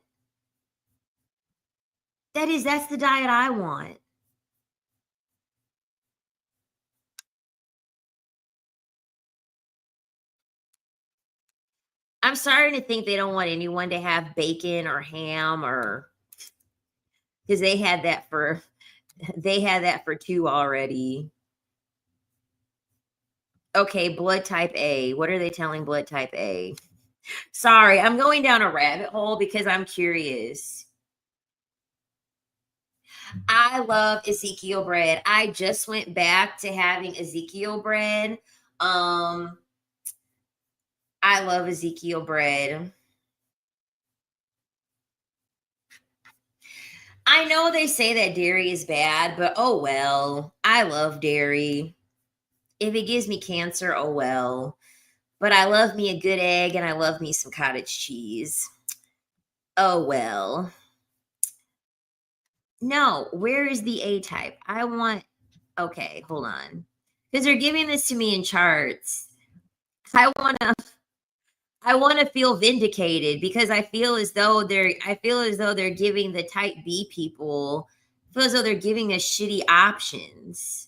That's the diet I want. I'm starting to think they don't want anyone to have bacon or ham, or because they had that for two already. Okay, blood type A. What are they telling blood type A? Sorry, I'm going down a rabbit hole because I'm curious. I love Ezekiel bread. I just went back to having Ezekiel bread. Um, I love Ezekiel bread. I know they say that dairy is bad, but oh well. I love dairy. If it gives me cancer, oh well. But I love me a good egg, and I love me some cottage cheese. Oh well. No, where is the A type? I want Okay, hold on. Because they're giving this to me in charts. I wanna I want to feel vindicated because I feel as though they're giving the type B people, I feel as though they're giving us shitty options.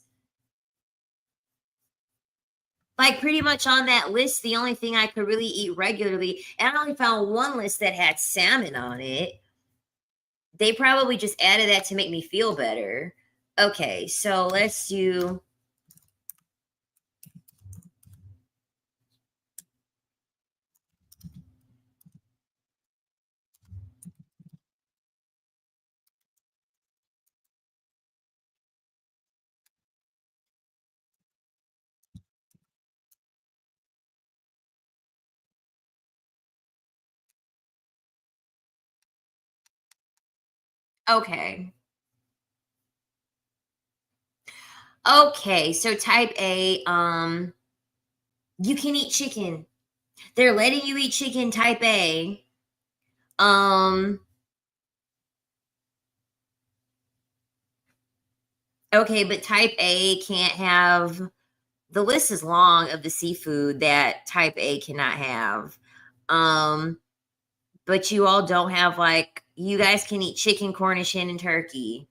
Like, pretty much on that list, the only thing I could really eat regularly, and I only found one list that had salmon on it. They probably just added that to make me feel better. Okay, so let's do Okay. Okay, so type A, you can eat chicken. They're letting you eat chicken type A. Um, okay, but type A can't have, the list is long of the seafood that type A cannot have. Um, but you all don't have, like, you guys can eat chicken, Cornish hen, and turkey.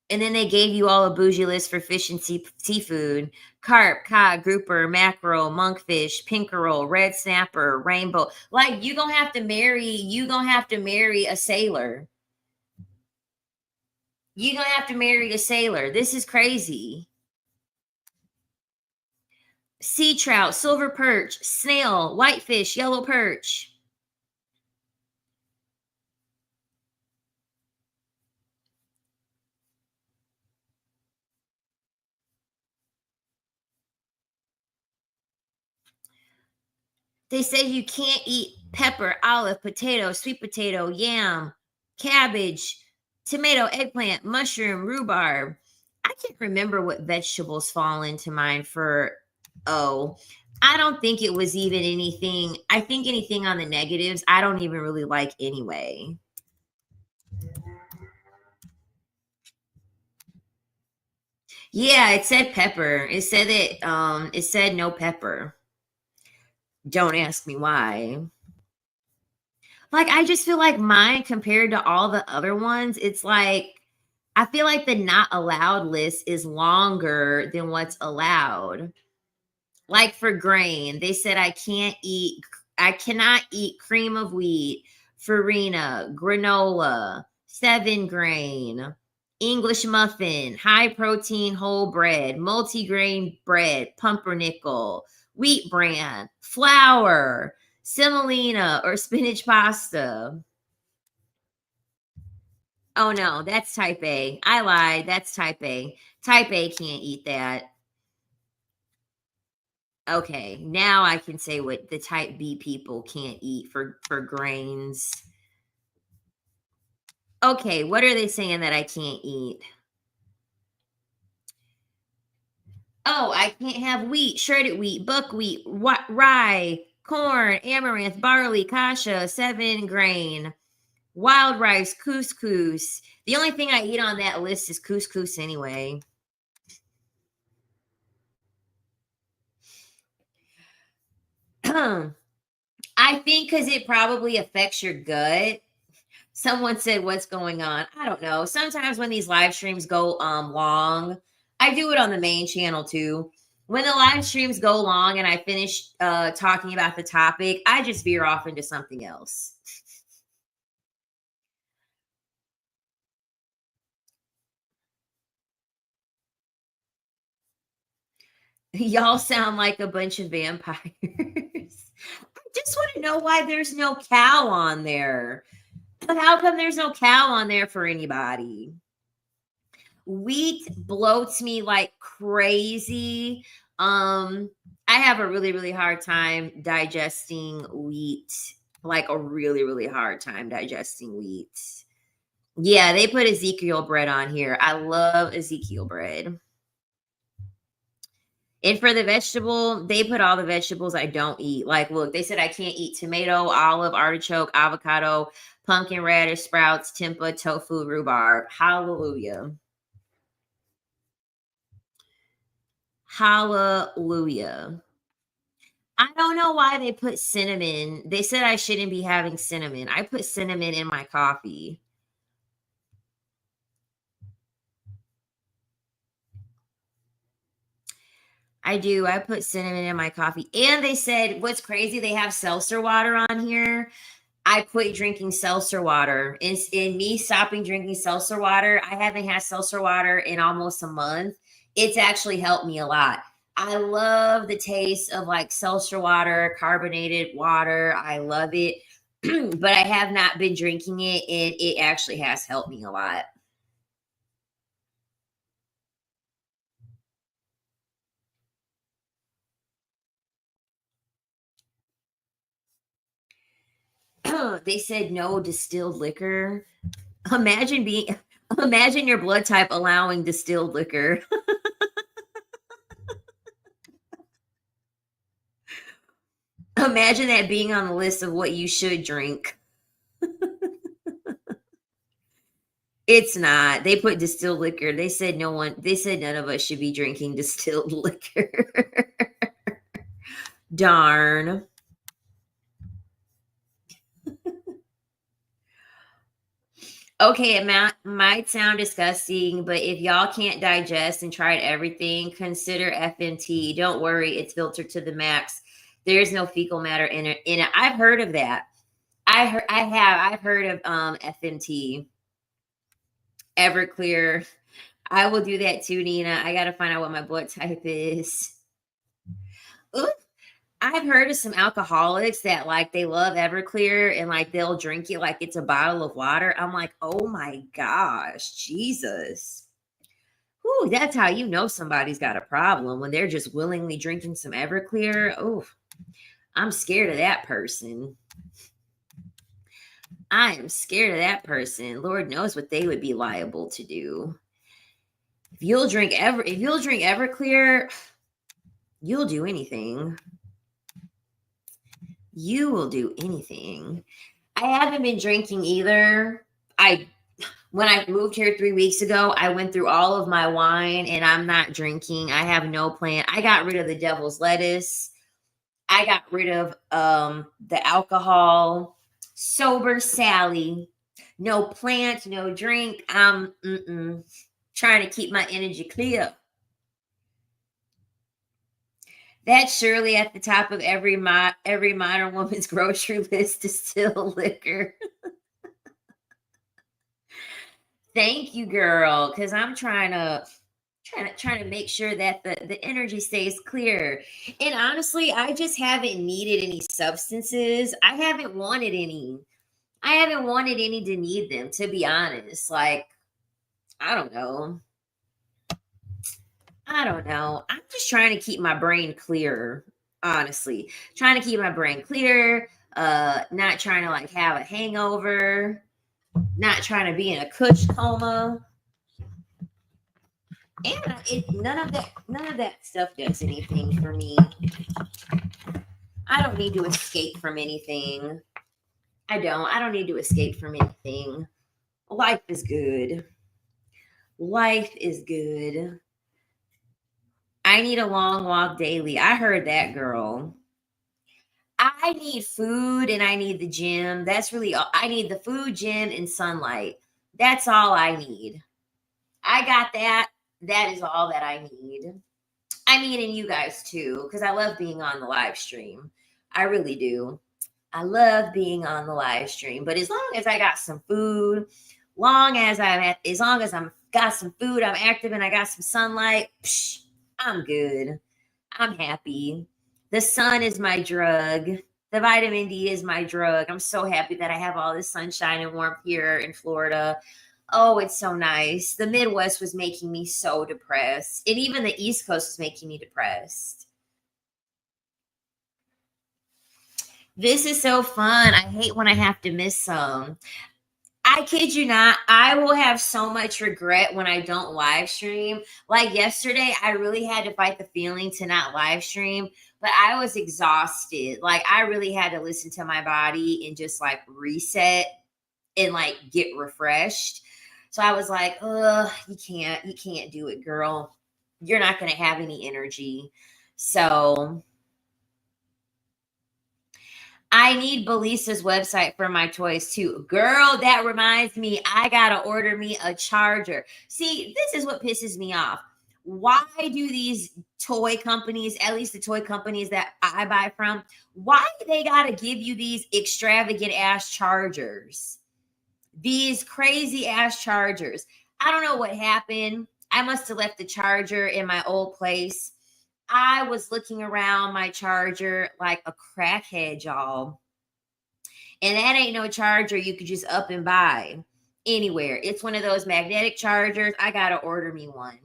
And then they gave you all a bougie list for fish and seafood: carp, cod, grouper, mackerel, monkfish, pinkerel, red snapper, rainbow. Like, you gonna have to marry a sailor. You gonna have to marry a sailor. This is crazy. Sea trout, silver perch, snail, whitefish, yellow perch. They say you can't eat pepper, olive, potato, sweet potato, yam, cabbage, tomato, eggplant, mushroom, rhubarb. I can't remember what vegetables fall into mine for. Oh, I don't think it was even anything. I think anything on the negatives, I don't even really like anyway. Yeah, it said pepper. It said no pepper. Don't ask me why. Like, I just feel like mine compared to all the other ones, it's like I feel like the not allowed list is longer than what's allowed. Like for grain, they said I cannot eat cream of wheat, farina, granola, 7 grain, English muffin, high protein whole bread, multigrain bread, pumpernickel, wheat bran, flour, semolina, or spinach pasta. Oh no, that's type A. I lied. That's type A. Type A can't eat that. Okay, now I can say what the type B people can't eat for grains. Okay, what are they saying that I can't eat? Oh, I can't have wheat, shredded wheat, buckwheat, rye, corn, amaranth, barley, kasha, 7 grain, wild rice, couscous. The only thing I eat on that list is couscous anyway. I think because it probably affects your gut. Someone said, "What's going on?" I don't know. Sometimes when these live streams go long, I do it on the main channel too. When the live streams go long and I finish talking about the topic, I just veer off into something else. Y'all sound like a bunch of vampires. I just want to know why there's no cow on there. How come there's no cow on there for anybody? Wheat bloats me like crazy. I have a really, really hard time digesting wheat. Like a really, really hard time digesting wheat. Yeah, they put Ezekiel bread on here. I love Ezekiel bread. And for the vegetable, they put all the vegetables I don't eat. Like, look, they said I can't eat tomato, olive, artichoke, avocado, pumpkin radish, sprouts, tempeh, tofu, rhubarb. Hallelujah. Hallelujah. I don't know why they put cinnamon. They said I shouldn't be having cinnamon. I put cinnamon in my coffee. I do. I put cinnamon in my coffee. And they said, what's crazy, they have seltzer water on here. I quit drinking seltzer water. In me stopping drinking seltzer water, I haven't had seltzer water in almost a month. It's actually helped me a lot. I love the taste of like seltzer water, carbonated water. I love it. But I have not been drinking it, and it actually has helped me a lot. They said no distilled liquor. Imagine your blood type allowing distilled liquor. Imagine that being on the list of what you should drink. It's not. They put distilled liquor. They said none of us should be drinking distilled liquor. Darn. Okay, it might sound disgusting, but if y'all can't digest and tried everything, consider FMT. Don't worry, it's filtered to the max. There's no fecal matter in it. I've heard of that. I've heard of FMT. Everclear. I will do that too, Nina. I gotta find out what my blood type is. Ooh, I've heard of some alcoholics that like they love Everclear and like they'll drink it like it's a bottle of water. I'm like, oh my gosh, Jesus. Whew, that's how you know somebody's got a problem when they're just willingly drinking some Everclear. Oh, I'm scared of that person. I am scared of that person. Lord knows what they would be liable to do. If you'll drink Everclear, you'll do anything. You will do anything. I haven't been drinking either. When I moved here 3 weeks ago, I went through all of my wine and I'm not drinking. I have no plan. I got rid of the devil's lettuce. I got rid of the alcohol. Sober Sally. No plant, no drink. I'm trying to keep my energy clear. That's surely at the top of every modern woman's grocery list, distilled liquor. Thank you, girl, because I'm trying to make sure that the energy stays clear. And honestly, I just haven't needed any substances. I haven't wanted any to need them, to be honest. Like, I don't know. I'm just trying to keep my brain clear, honestly. Trying to keep my brain clear, not trying to like have a hangover, not trying to be in a kush coma. And none of that stuff does anything for me. I don't need to escape from anything. I don't need to escape from anything. Life is good. Life is good. I need a long walk daily. I heard that, girl. I need food and I need the gym. That's really all. I need the food, gym, and sunlight. That's all I need. I got that. That is all that I need. I mean, and you guys too, because I love being on the live stream. I really do. I love being on the live stream. But as long as I got some food, as long as I'm got some food, I'm active and I got some sunlight, I'm good. I'm happy. The sun is my drug. The vitamin D is my drug. I'm so happy that I have all this sunshine and warmth here in Florida. Oh, it's so nice. The Midwest was making me so depressed. And even the East Coast was making me depressed. This is so fun. I hate when I have to miss some. I kid you not, I will have so much regret when I don't live stream. Like yesterday, I really had to fight the feeling to not live stream, but I was exhausted. Like I really had to listen to my body and just like reset and like get refreshed. So I was like, you can't do it, girl. You're not going to have any energy. So I need Belisa's website for my toys too. Girl, that reminds me, I got to order me a charger. See, this is what pisses me off. Why do these toy companies, at least the toy companies that I buy from, why they got to give you these extravagant ass chargers? These crazy ass chargers. I don't know what happened. I must have left the charger in my old place. I was looking around my charger like a crackhead, y'all. And that ain't no charger you could just up and buy anywhere. It's one of those magnetic chargers. I got to order me one.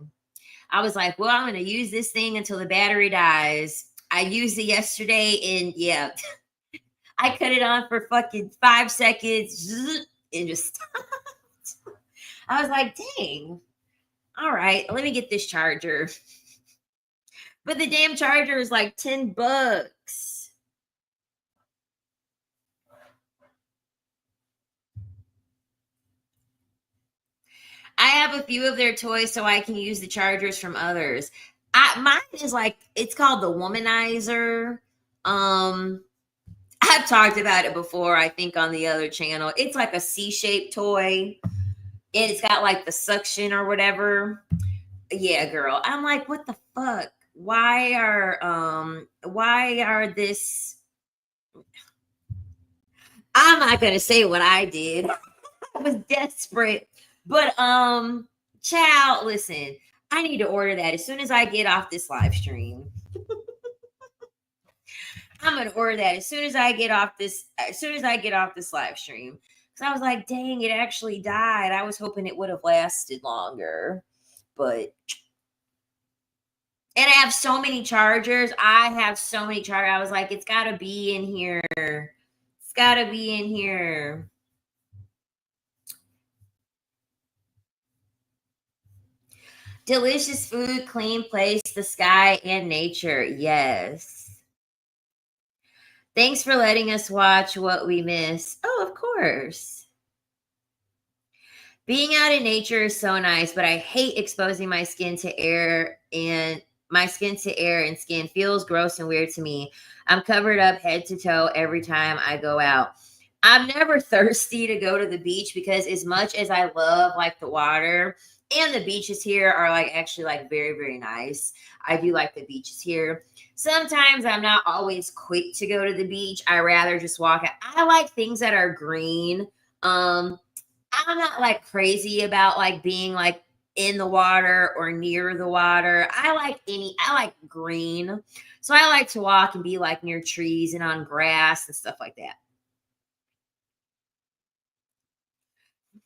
I was like, well, I'm going to use this thing until the battery dies. I used it yesterday and yeah, I cut it on for fucking 5 seconds and just stopped. I was like, dang. All right, let me get this charger. But the damn charger is like $10. I have a few of their toys so I can use the chargers from others. Mine is like, it's called the Womanizer. Um I've talked about it before, I think on the other channel. It's like a C-shaped toy. And it's got like the suction or whatever. Yeah, girl. I'm like, what the fuck? Why are this, I'm not gonna say what I did. I was desperate. But child, listen, I need to order that as soon as I get off this live stream. I'm gonna order that as soon as I get off this live stream. Because I was like, dang, it actually died. I was hoping it would have lasted longer. But and I have so many chargers. I was like, it's gotta be in here. It's gotta be in here. Delicious food, clean place, the sky, and nature. Yes. Thanks for letting us watch what we miss. Oh, of course. Being out in nature is so nice, but I hate exposing my skin to air and skin feels gross and weird to me. I'm covered up head to toe every time I go out. I'm never thirsty to go to the beach because as much as I love like the water and the beaches here are like actually like very, very nice. I do like the beaches here. Sometimes I'm not always quick to go to the beach. I rather just walk out. I like things that are green. Um, I'm not like crazy about like being like in the water or near the water. I like green. So I like to walk and be like near trees and on grass and stuff like that.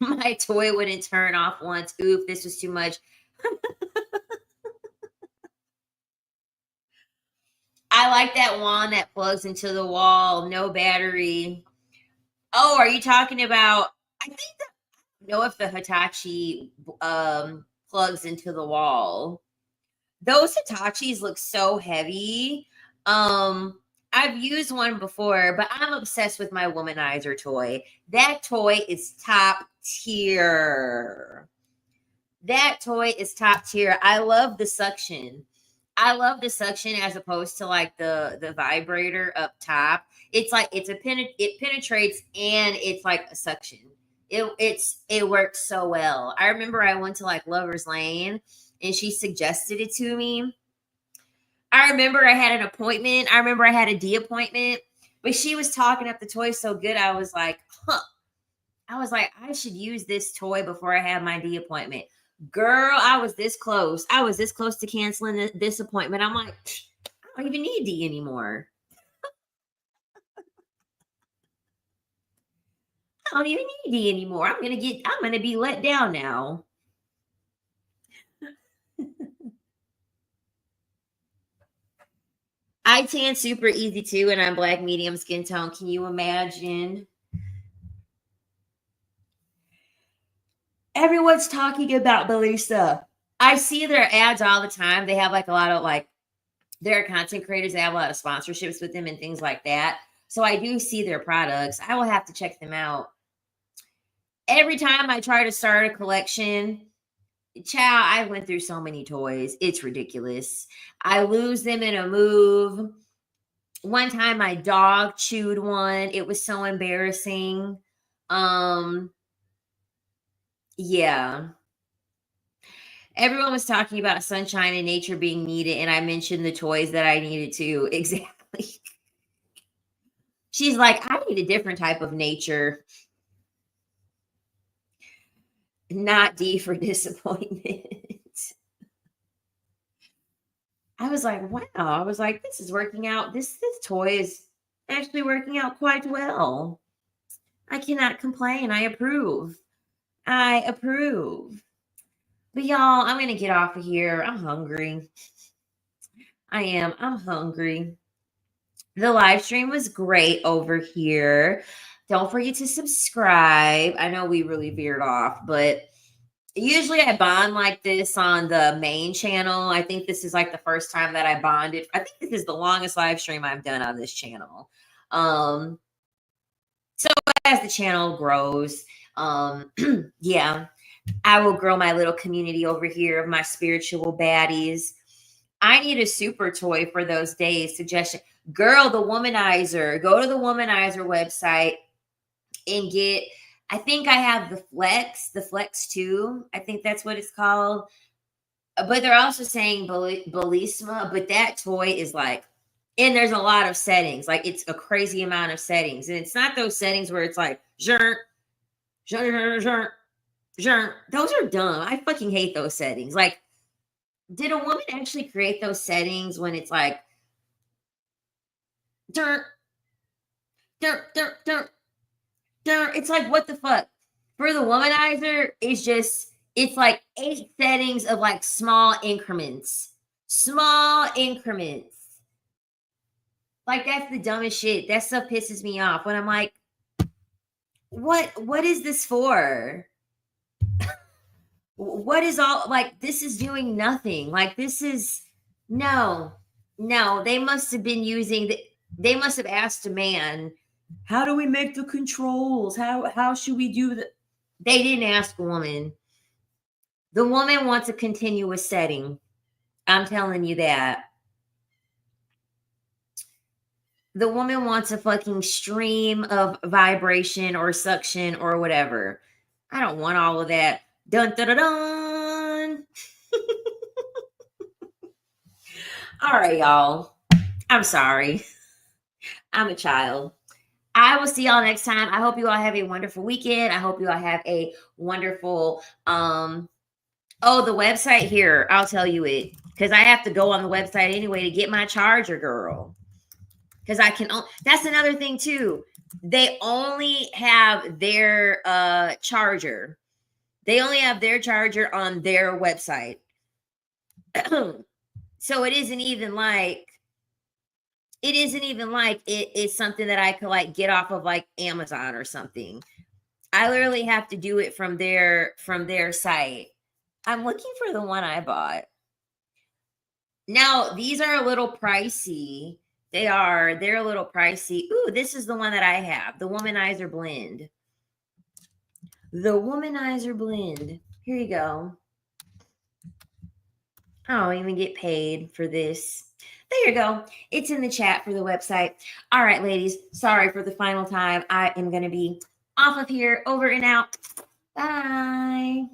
My toy wouldn't turn off once. Oof, this was too much. I like that wand that plugs into the wall, no battery. Oh, are you talking about? I think know if the Hitachi plugs into the wall. Those Hitachis look so heavy. I've used one before, but I'm obsessed with my Womanizer toy. That toy is top tier. That toy is top tier. I love the suction. I love the suction as opposed to like the vibrator up top. It's like it penetrates and it's like a suction. It works so well. I remember I went to like Lover's Lane and she suggested it to me. I remember I had an appointment. I remember I had a D appointment, but she was talking up the toy so good. I was like, huh. I was like, I should use this toy before I have my D appointment. Girl, I was this close. I was this close to canceling this appointment. I'm like, I don't even need D anymore. I don't even need D anymore. I'm gonna be let down now. I tan super easy too, and I'm black medium skin tone. Can you imagine? Everyone's talking about Belisa. I see their ads all the time. They have like a lot of like their content creators. They have a lot of sponsorships with them and things like that. So I do see their products. I will have to check them out. Every time I try to start a collection, child, I went through so many toys. It's ridiculous. I lose them in a move. One time my dog chewed one. It was so embarrassing. Um, yeah. Everyone was talking about sunshine and nature being needed, and I mentioned the toys that I needed to. Exactly. She's like, I need a different type of nature, not D for disappointment. I was like, wow. I was like, this is working out. This toy is actually working out quite well. I cannot complain. I approve. I approve. But y'all, I'm gonna get off of here. I'm hungry. I am. I'm hungry. The live stream was great over here. Don't forget to subscribe. I know we really veered off, but Usually I bond like this on the main channel. I think this is like the first time that I bonded. I think this is the longest live stream I've done on this channel. So as the channel grows, yeah, I will grow my little community over here of my spiritual baddies. I need a super toy for those days. Suggestion. Girl, the Womanizer. Go to the Womanizer website and get, I think I have the Flex 2. I think that's what it's called. But they're also saying Bellisma, but that toy is like, and there's a lot of settings. Like it's a crazy amount of settings. And it's not those settings where it's like, zhur, zhur, zhur, zhur. Those are dumb. I fucking hate those settings. Like, did a woman actually create those settings when it's like, dirt, dirt, dirt, dirt, dirt? It's like, what the fuck? For the Womanizer, it's just, it's like 8 settings of like small increments. Small increments. Like, that's the dumbest shit. That stuff pisses me off when I'm like, what is this for? What is all, like, this is doing nothing. Like, this is, no, they must have been using, they must have asked a man, how do we make the controls? How should we do the, they didn't ask a woman. The woman wants a continuous setting. I'm telling you that. The woman wants a fucking stream of vibration or suction or whatever. I don't want all of that. Dun dun dun dun. All right, y'all. I'm sorry. I'm a child. I will see y'all next time. I hope you all have a wonderful weekend. I hope you all have a wonderful oh, the website here. I'll tell you it, because I have to go on the website anyway to get my charger, girl. Because I can, that's another thing too. They only have their charger. They only have their charger on their website. So it isn't even like it's something that I could like get off of like Amazon or something. I literally have to do it from their site. I'm looking for the one I bought. Now, these are a little pricey. They're a little pricey. Ooh, this is the one that I have. The Womanizer Blend. The Womanizer Blend. Here you go. I don't even get paid for this. There you go. It's in the chat for the website. All right, ladies. Sorry for the final time. I am going to be off of here. Over and out. Bye.